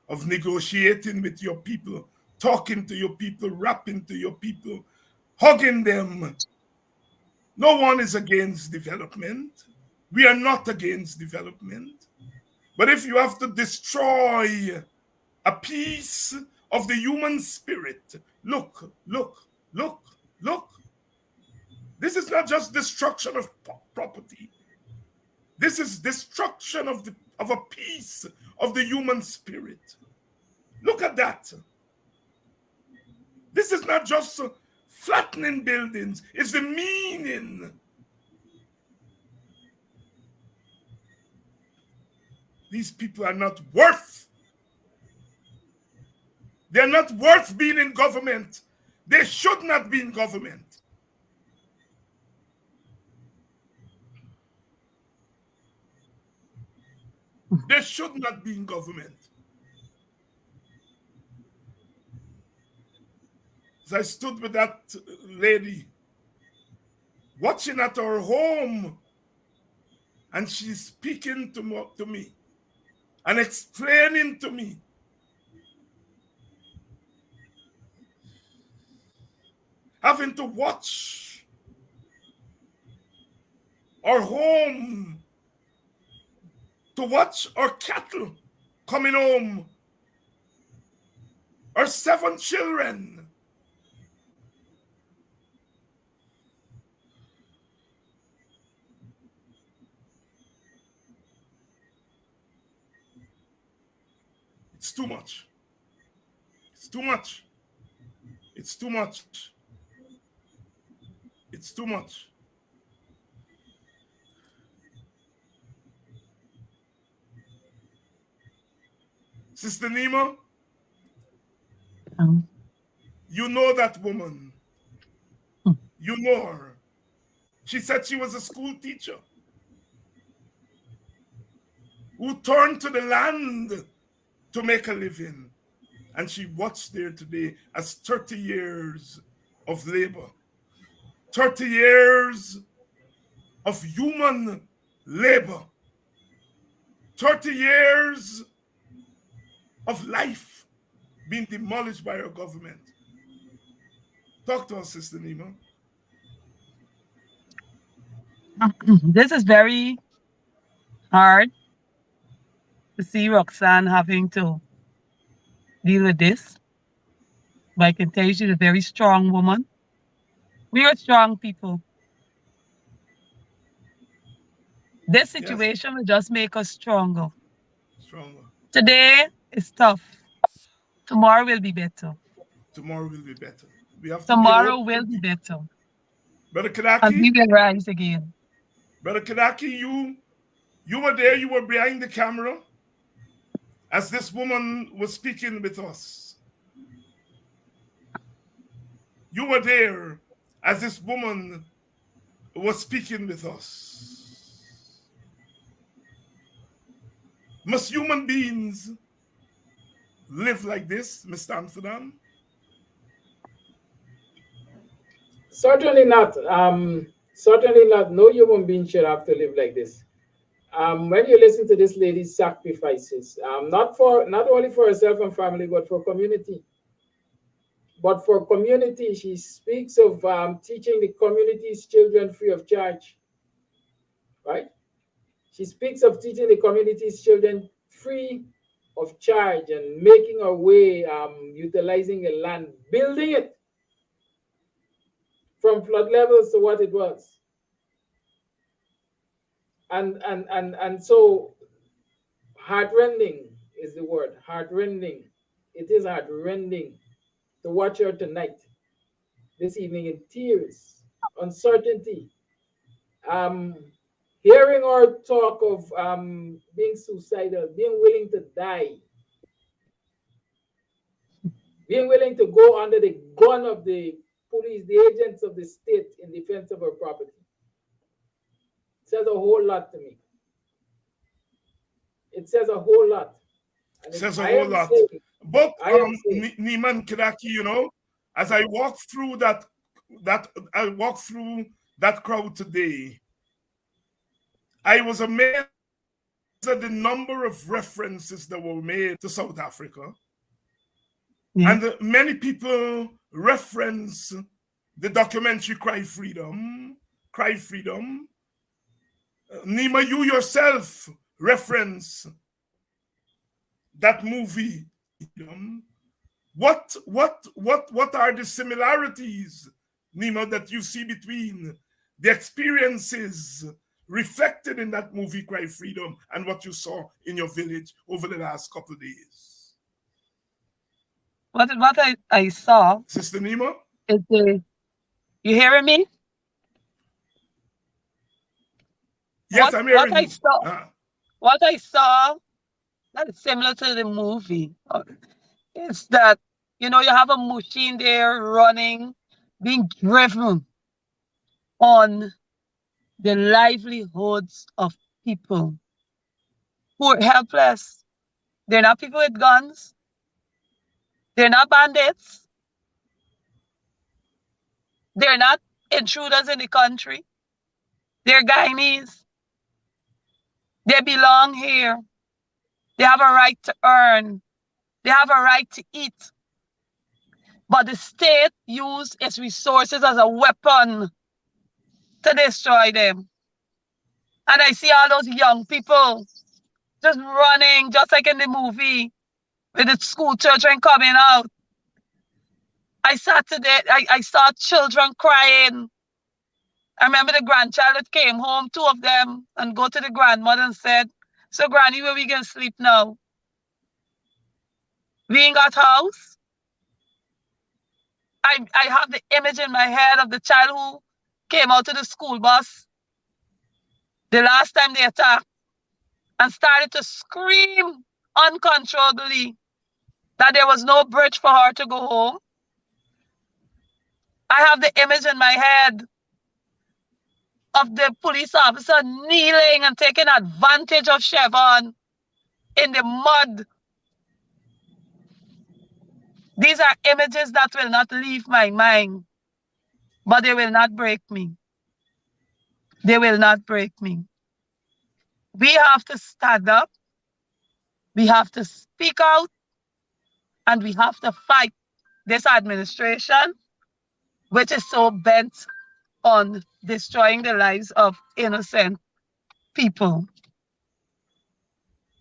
of negotiating with your people, talking to your people, rapping to your people, hugging them. No one is against development. We are not against development. But if you have to destroy a piece of the human spirit, look, look, look, look. This is not just destruction of property. This is destruction of a piece of the human spirit. Look at that. This is not just flattening buildings, it's the meaning. These people are not worth. They're not worth being in government. They should not be in government. They should not be in government. As I stood with that lady watching at her home, and she's speaking to me and explaining to me having to watch our home, to watch our cattle coming home, our 7 children. It's too much. It's too much. It's too much. It's too much. Sister Nima, Um, you know that woman. hmm, You know her. She said she was a school teacher who turned to the land to make a living. And she watched there today as 30 years of labor, 30 years of human labor, 30 years of life being demolished by our government. Talk to us, Sister Nima. this is very hard to see Roxanne having to deal with this, but I can tell you she's a very strong woman. We are strong people. This Yes, situation will just make us stronger. stronger. Today is tough. Tomorrow will be better. Tomorrow will be better. We have to be Tomorrow hopeful. will be better. Brother And we Kadaki, will rise again. Brother Kadaki, you were there, you were behind the camera as this woman was speaking with us. You were there as this woman was speaking with us. Must human beings live like this, Mr. Amsterdam? Certainly not. Certainly not. No human being should have to live like this. When you listen to this lady's sacrifices, not only for herself and family, but for community. But for community, she speaks of teaching the community's children free of charge, right? She speaks of teaching the community's children free of charge and making her way, utilizing a land, building it from flood levels to what it was. And so heartrending is the word. Heartrending. It is heartrending to watch her tonight, this evening in tears, uncertainty. Um, Hearing her talk of being suicidal, being willing to die, being willing to go under the gun of the police, the agents of the state in defense of her property, says a whole lot to me. It says a whole lot. And Says a I whole am lot. saying, But I am saying, Niman Kidaki, as I walk through that crowd today, I was amazed at the number of references that were made to South Africa. Yeah. And many people reference the documentary Cry Freedom. Cry Freedom. Nima, you yourself reference that movie. What are the similarities, Nima, that you see between the experiences reflected in that movie Cry Freedom and what you saw in your village over the last couple of days? What I saw Sister Nima? is you hearing me? Yes, What I'm what hearing I you. saw what I saw that is similar to the movie. It's that you have a machine there running, being driven on the livelihoods of people who are helpless. They're not people with guns. They're not bandits. They're not intruders in the country. They're Guyanese. They belong here. They have a right to earn. They have a right to eat. But the state used its resources as a weapon to destroy them. And I see all those young people just running, just like in the movie, with the school children coming out. I saw children crying. I remember the grandchild that came home, two of them, and go to the grandmother and said, "So, Granny, where we going to sleep now?" We ain't got house. I have the image in my head of the child who came out of the school bus the last time they attacked and started to scream uncontrollably that there was no bridge for her to go home. I have the image in my head of the police officer kneeling and taking advantage of Chevron in the mud. These are images that will not leave my mind, but they will not break me. They will not break me. We have to stand up, we have to speak out, and we have to fight this administration, which is so bent on destroying the lives of innocent people.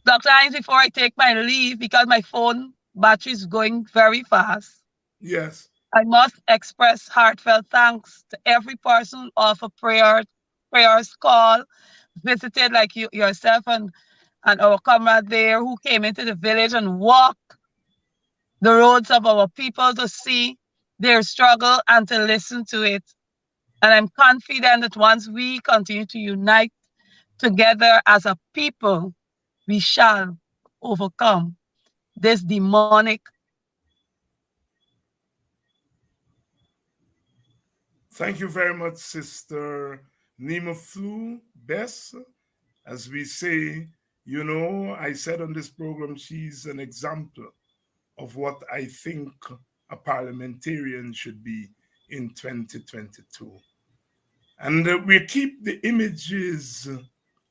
Dr. Hines, before I take my leave, because my phone battery is going very fast, Yes. I must express heartfelt thanks to every person who offered prayers call, visited like you yourself and our comrade there who came into the village and walked the roads of our people to see their struggle and to listen to it. And I'm confident that once we continue to unite together as a people, we shall overcome this demonic. Thank you very much, Sister Nima Flu Bess. As we say, I said on this program, she's an example of what I think a parliamentarian should be in 2022. And we keep the images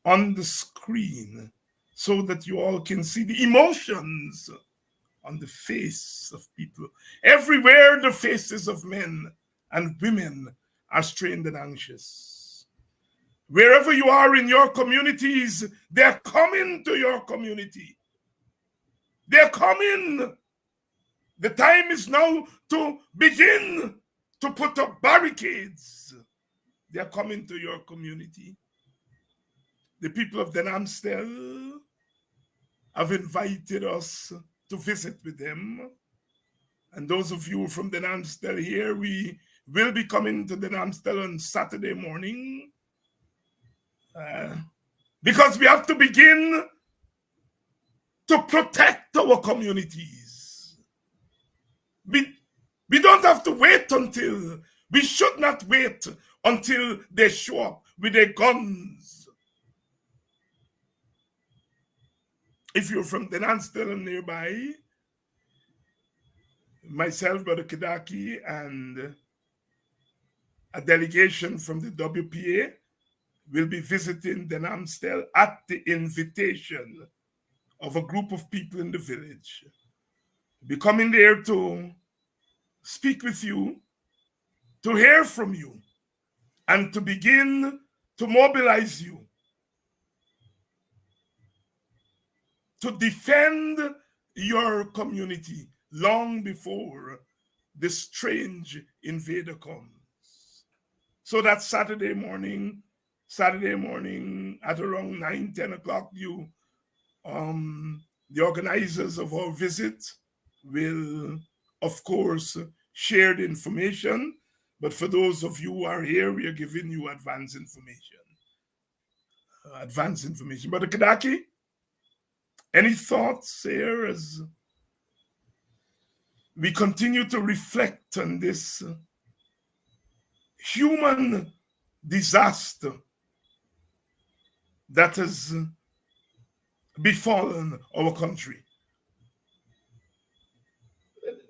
on the screen so that you all can see the emotions on the face of people. Everywhere the faces of men and women are strained and anxious. Wherever you are in your communities, they're coming to your community. They're coming. The time is now to begin to put up barricades. They're coming to your community. The people of Denamstel have invited us to visit with them. And those of you from Denamstel here, we will be coming to Denamstel on Saturday morning because we have to begin to protect our communities. We don't have to wait until, we should not wait until they show up with their guns. If you're from Denamstel and nearby, myself, Brother Kidaki, and a delegation from the WPA will be visiting Denamstel at the invitation of a group of people in the village. We'll be coming there to speak with you, to hear from you, and to begin to mobilize you to defend your community long before the strange invader comes. So that Saturday morning at around 9-10 o'clock, the organizers of our visit will, of course, share the information. But for those of you who are here, we are giving you advance information. Brother Kadaki, any thoughts here as we continue to reflect on this human disaster that has befallen our country?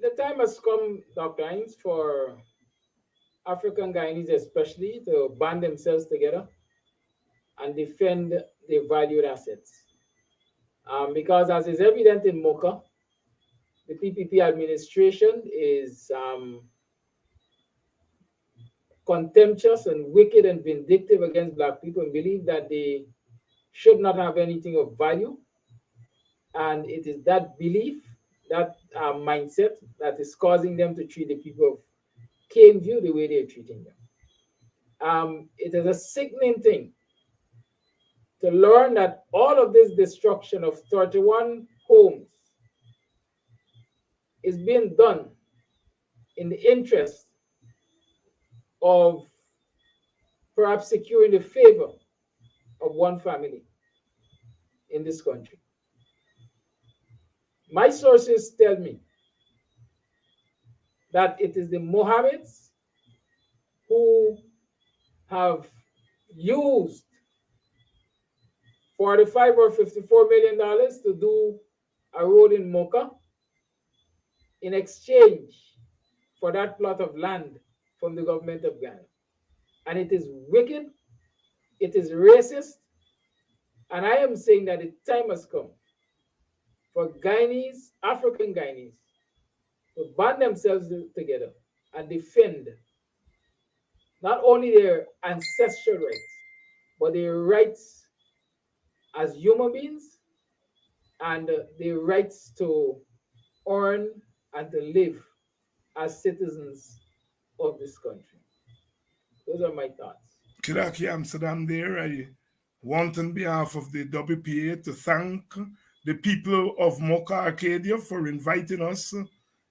The time has come, Dr. Hines, for African Guyanese especially to band themselves together and defend their valued assets. Because as is evident in Mocha, the PPP administration is contemptuous and wicked and vindictive against Black people and believe that they should not have anything of value. And it is that belief, that mindset that is causing them to treat the people of Caneview the way they're treating them. It is a sickening thing to learn that all of this destruction of 31 homes is being done in the interest of perhaps securing the favor of one family in this country. My sources tell me that it is the Mohammeds who have used 45 or $54 million to do a road in Mocha in exchange for that plot of land from the government of Ghana. And it is wicked, it is racist, and I am saying that the time has come for Guyanese, African Guyanese, to band themselves together and defend not only their ancestral rights, but their rights as human beings and their rights to earn and to live as citizens of this country. Those are my thoughts. Kiraki Amsterdam there. I want on behalf of the WPA to thank the people of Mocha Arcadia for inviting us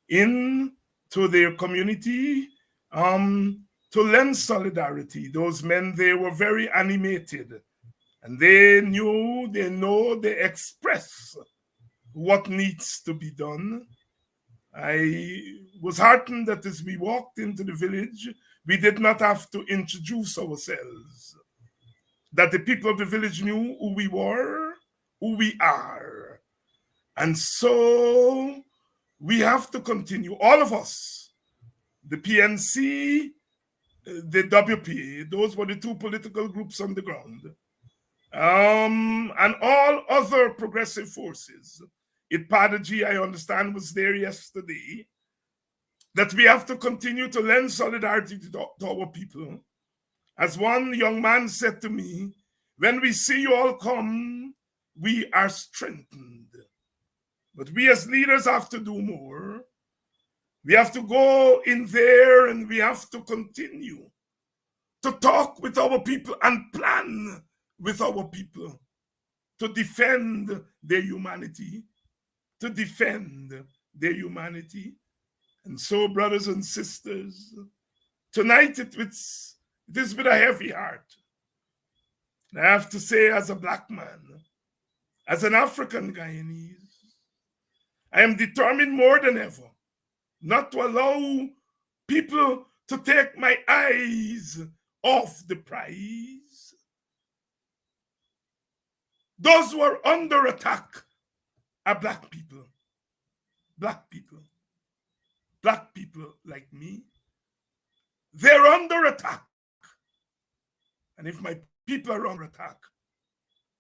in to their community to lend solidarity. Those men, they were very animated and they express what needs to be done. I was heartened that as we walked into the village, we did not have to introduce ourselves. That the people of the village knew who we were, who we are. And so we have to continue, all of us, the PNC, the WPA, those were the two political groups on the ground, and all other progressive forces. IPADG, I understand, was there yesterday, that we have to continue to lend solidarity to our people. As one young man said to me, when we see you all come, we are strengthened. But we as leaders have to do more. We have to go in there and we have to continue to talk with our people and plan with our people to defend their humanity, to defend their humanity. And so, brothers and sisters, tonight it is with a heavy heart. And I have to say, as a black man, as an African Guyanese, I am determined more than ever not to allow people to take my eyes off the prize. Those who are under attack are black people. Black people. Black people like me. They're under attack. And if my people are under attack,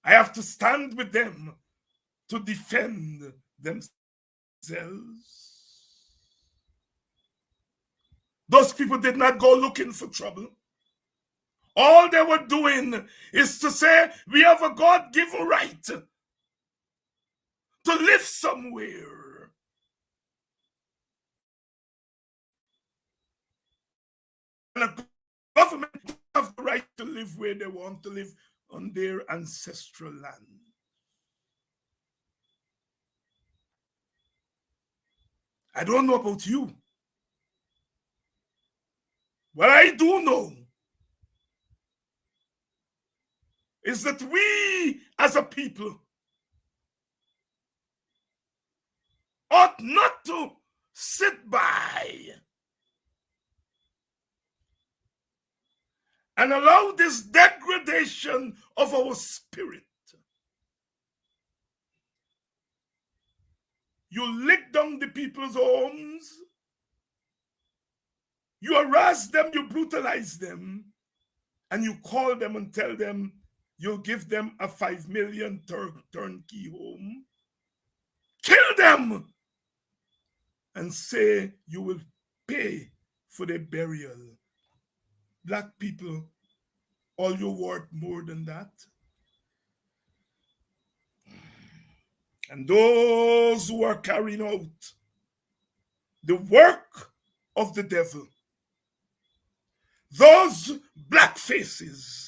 I have to stand with them to defend themselves. Those people did not go looking for trouble. All they were doing is to say, we have a God-given right to live somewhere. And a government have the right to live where they want to live on their ancestral land. I don't know about you. What I do know is that we as a people ought not to sit by and allow this degradation of our spirit. You lick down the people's homes, you harass them, you brutalize them, and you call them and tell them you'll give them a 5 million turnkey home. Kill them and say you will pay for their burial. Black people, all you're worth more than that. And those who are carrying out the work of the devil, those black faces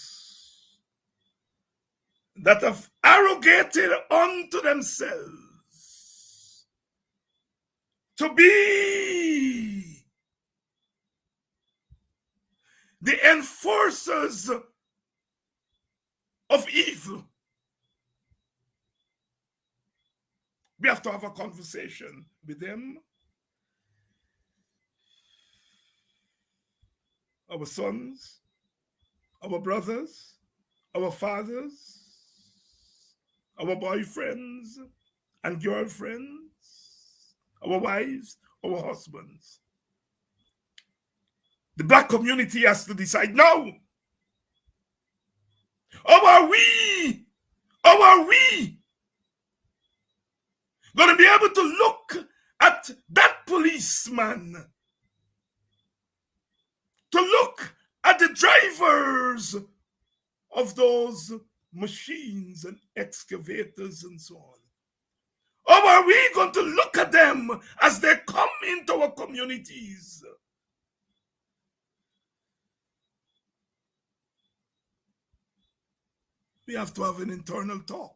that have arrogated unto themselves to be the enforcers of evil. We have to have a conversation with them, our sons, our brothers, our fathers, our boyfriends and girlfriends, our wives, our husbands. The Black community has to decide now. How are we going to be able to look at that policeman, to look at the drivers of those machines and excavators and so on? How are we going to look at them as they come into our communities? We have to have an internal talk.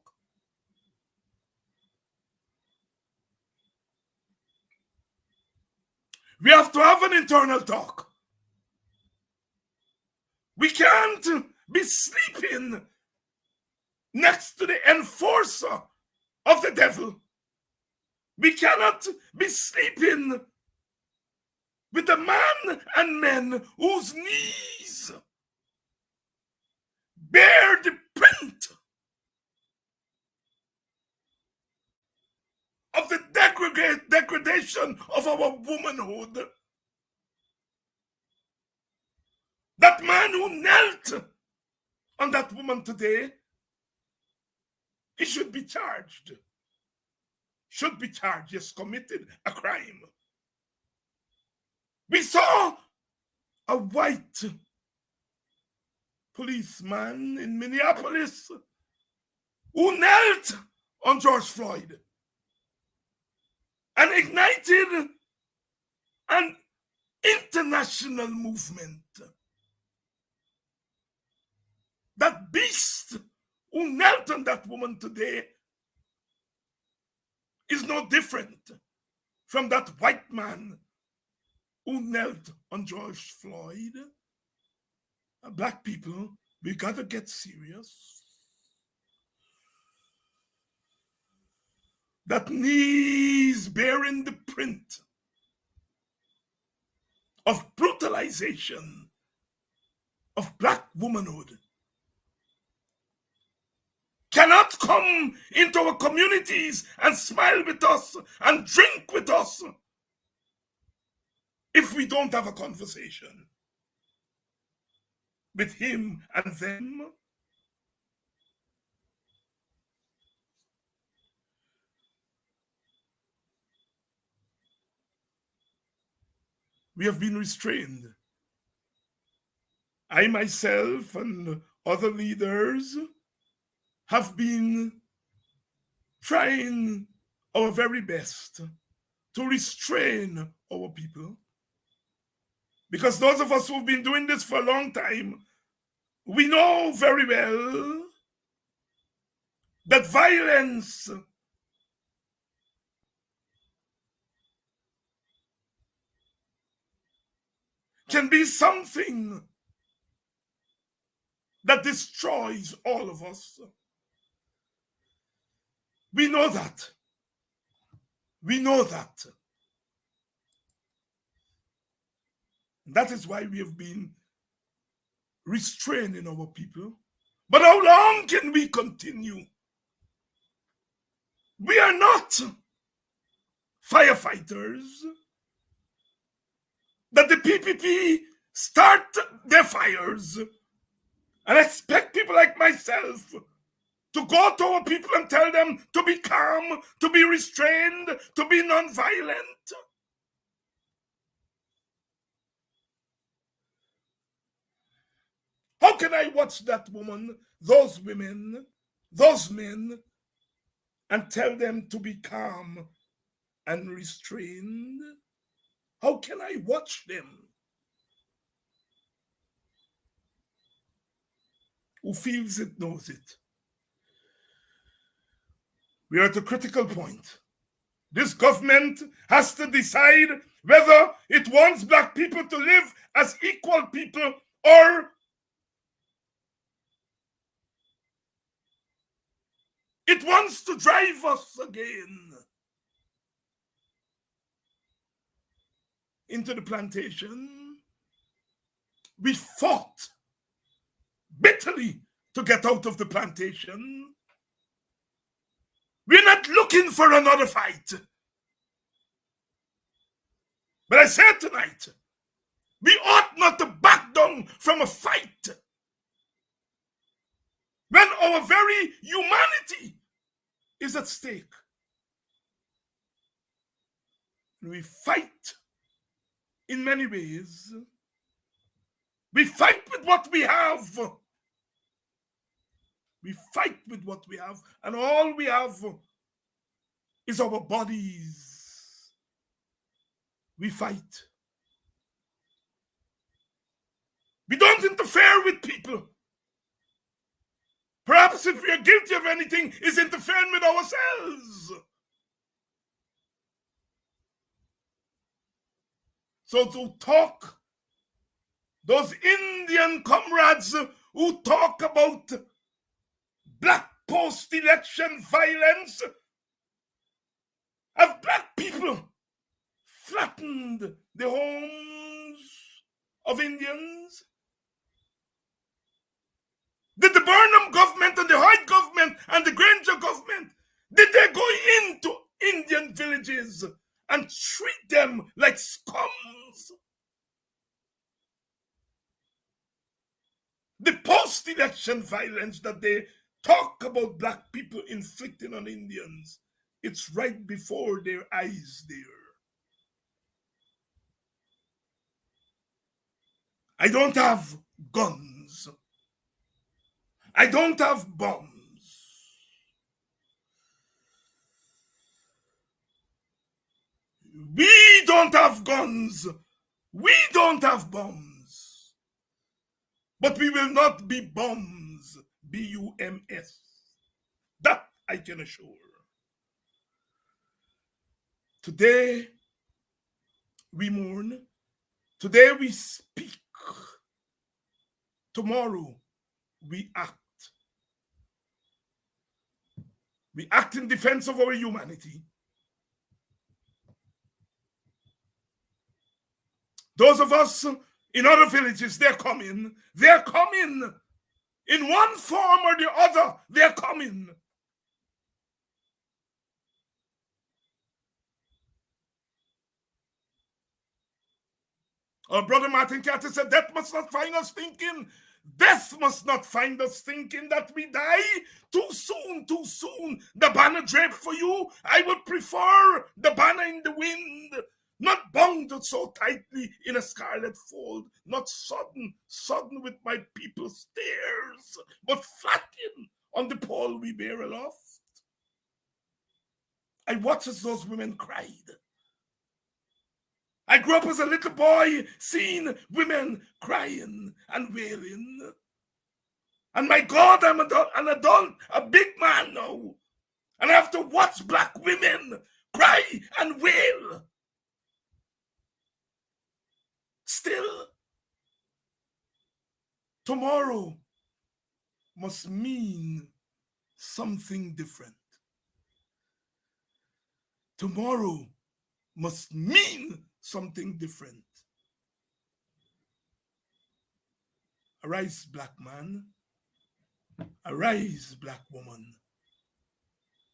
We have to have an internal talk. We can't be sleeping next to the enforcer of the devil. We cannot be sleeping with the man and men whose knees bear the print of the degradation of our womanhood. That man who knelt on that woman today, he should be charged. Should be charged. He has committed a crime. We saw a white policeman in Minneapolis who knelt on George Floyd and ignited an international movement. That beast who knelt on that woman today is no different from that white man who knelt on George Floyd. Black people, we gotta get serious. That knees bearing the print of brutalization of Black womanhood cannot come into our communities and smile with us and drink with us if we don't have a conversation with him and them. We have been restrained. I myself and other leaders have been trying our very best to restrain our people. Because those of us who've been doing this for a long time, we know very well that violence can be something that destroys all of us. We know that. We know that. That is why we have been restraining our people. But how long can we continue? We are not firefighters that the PPP start their fires and expect people like myself to go to our people and tell them to be calm, to be restrained, to be non-violent. How can I watch that woman, those women, those men, and tell them to be calm and restrained? How can I watch them? Who feels it knows it. We are at a critical point. This government has to decide whether it wants black people to live as equal people or it wants to drive us again into the plantation. We fought bitterly to get out of the plantation. We're not looking for another fight. But I said tonight, we ought not to back down from a fight when our very humanity is at stake. We fight in many ways. We fight with what we have. We fight with what we have, and all we have is our bodies. We fight. We don't interfere with people. Perhaps if we are guilty of anything, is interfering with ourselves. So to talk, those Indian comrades who talk about black post-election violence, have black people flattened the homes of Indians? Did the Burnham government and the Hyde government and the Granger government, did they go into Indian villages and treat them like scums? The post-election violence that they talk about black people inflicting on Indians, it's right before their eyes there. I don't have guns. I don't have bombs. We don't have guns. We don't have bombs. But we will not be bombs. B-U-M-S. That I can assure. Today, we mourn. Today, we speak. Tomorrow, we act. We act in defense of our humanity. Those of us in other villages, they're coming. They're coming. In one form or the other, they're coming. Our brother Martin Carter said, death must not find us thinking. Death must not find us thinking that we die too soon, too soon. The banner draped for you, I would prefer the banner in the wind, not bound so tightly in a scarlet fold, not sodden with my people's tears, but flattened on the pole we bear aloft. I watched as those women cried. I grew up as a little boy seeing women crying and wailing. And my God, I'm an adult, a big man now. And I have to watch black women cry and wail. Still, tomorrow must mean something different. Tomorrow must mean something different. Arise, black man. Arise, black woman.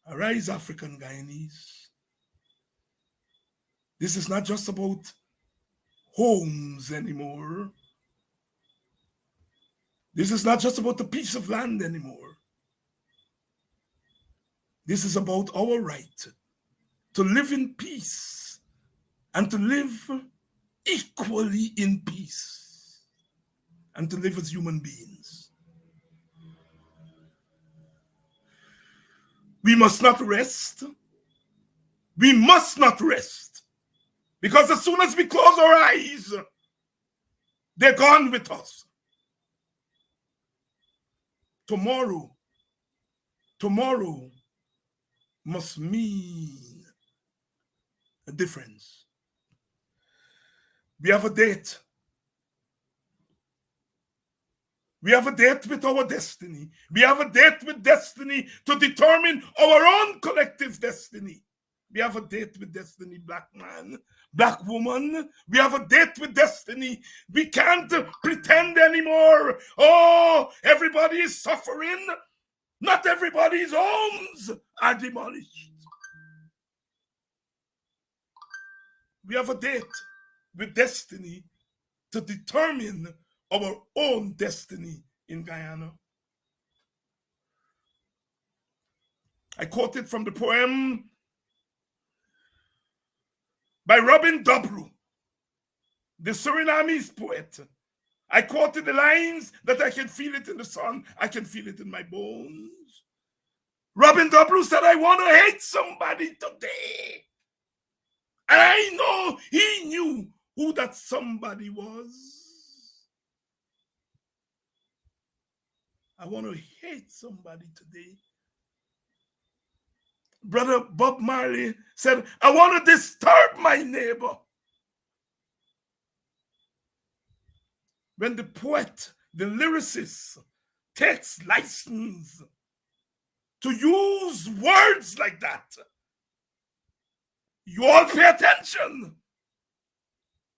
Arise, African Guyanese. This is not just about homes anymore. This is not just about a piece of land anymore. This is about our right to live in peace and to live equally in peace and to live as human beings. We must not rest. We must not rest. Because as soon as we close our eyes, they're gone with us. Tomorrow must mean a difference. We have a date. We have a date with our destiny. We have a date with destiny to determine our own collective destiny. We have a date with destiny, black man, black woman. We have a date with destiny. We can't pretend anymore. Oh, everybody is suffering. Not everybody's homes are demolished. We have a date with destiny to determine our own destiny in Guyana. I quoted from the poem by Robin Dobru, the Surinamese poet. I quoted the lines that I can feel it in the sun, I can feel it in my bones. Robin Dobru said, I want to hate somebody today. And I know he knew who that somebody was. I want to hate somebody today. Brother Bob Marley said, I want to disturb my neighbor. When the poet, the lyricist, takes license to use words like that, you all pay attention.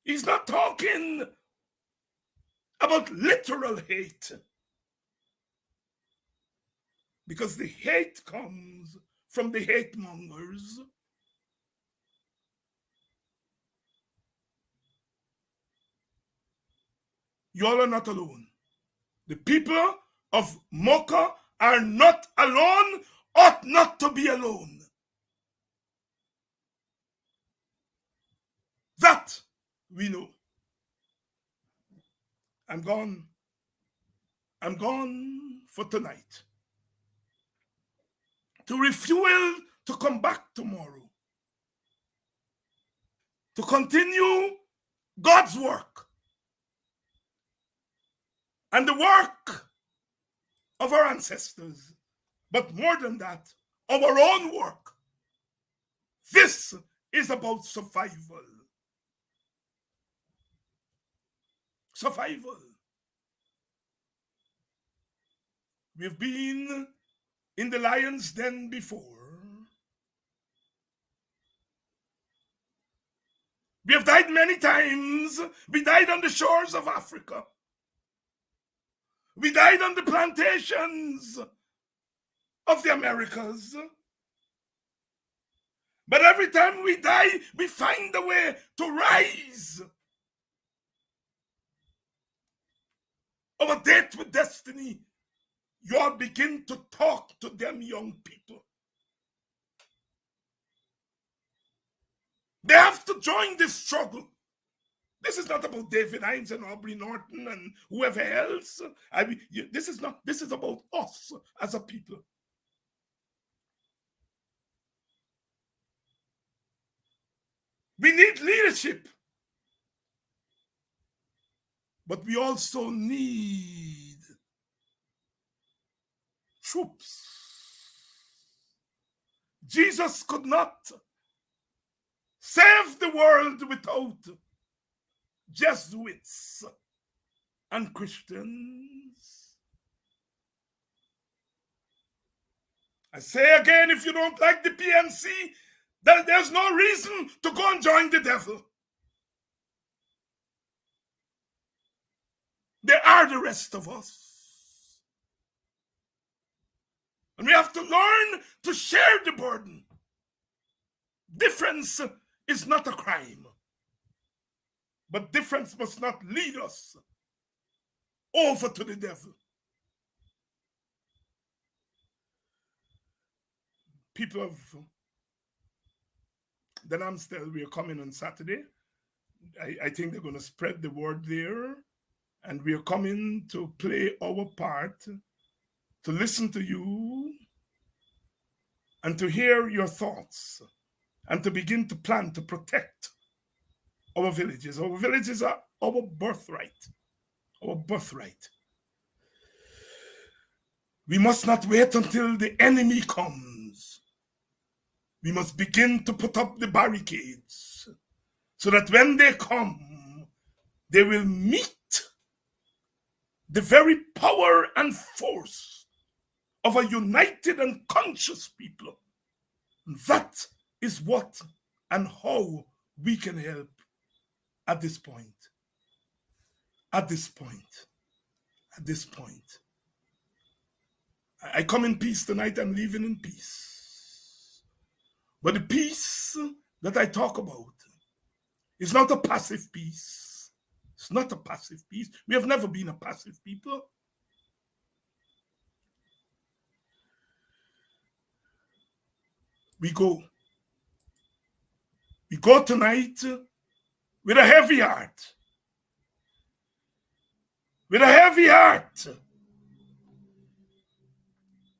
He's not talking about literal hate, because the hate comes from the hate mongers. You all are not alone. The people of Mocha are not alone, ought not to be alone. That we know. I'm gone. I'm gone for tonight. To refuel, to come back tomorrow. To continue God's work. And the work of our ancestors. But more than that, our own work. This is about survival. Survival. We've been in the lion's den before. We have died many times. We died on the shores of Africa. We died on the plantations of the Americas. But every time we die, we find a way to rise. Our date with destiny, you all begin to talk to them young people. They have to join this struggle. This is not about David Hines and Aubrey Norton and whoever else. This is about us as a people. We need leadership. But we also need troops. Jesus could not save the world without Jesuits and Christians. I say again, if you don't like the PNC, then there's no reason to go and join the devil. They are the rest of us. And we have to learn to share the burden. Difference is not a crime. But difference must not lead us over to the devil. People of the Amstel, we are coming on Saturday. I think they're going to spread the word there. And we are coming to play our part, to listen to you, and to hear your thoughts, and to begin to plan to protect our villages. Our villages are our birthright. Our birthright. We must not wait until the enemy comes. We must begin to put up the barricades so that when they come, they will meet the very power and force of a united and conscious people. And that is what and how we can help at this point. At this point. At this point. I come in peace tonight, I'm leaving in peace. But the peace that I talk about is not a passive peace. It's not a passive peace. We have never been a passive people. We go tonight with a heavy heart. With a heavy heart.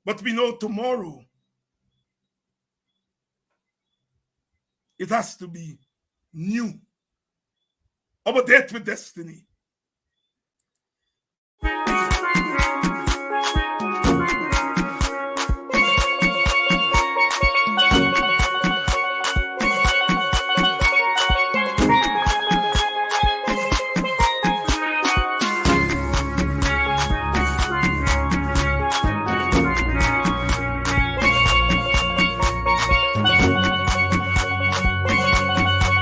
But we know tomorrow it has to be new. Our date with destiny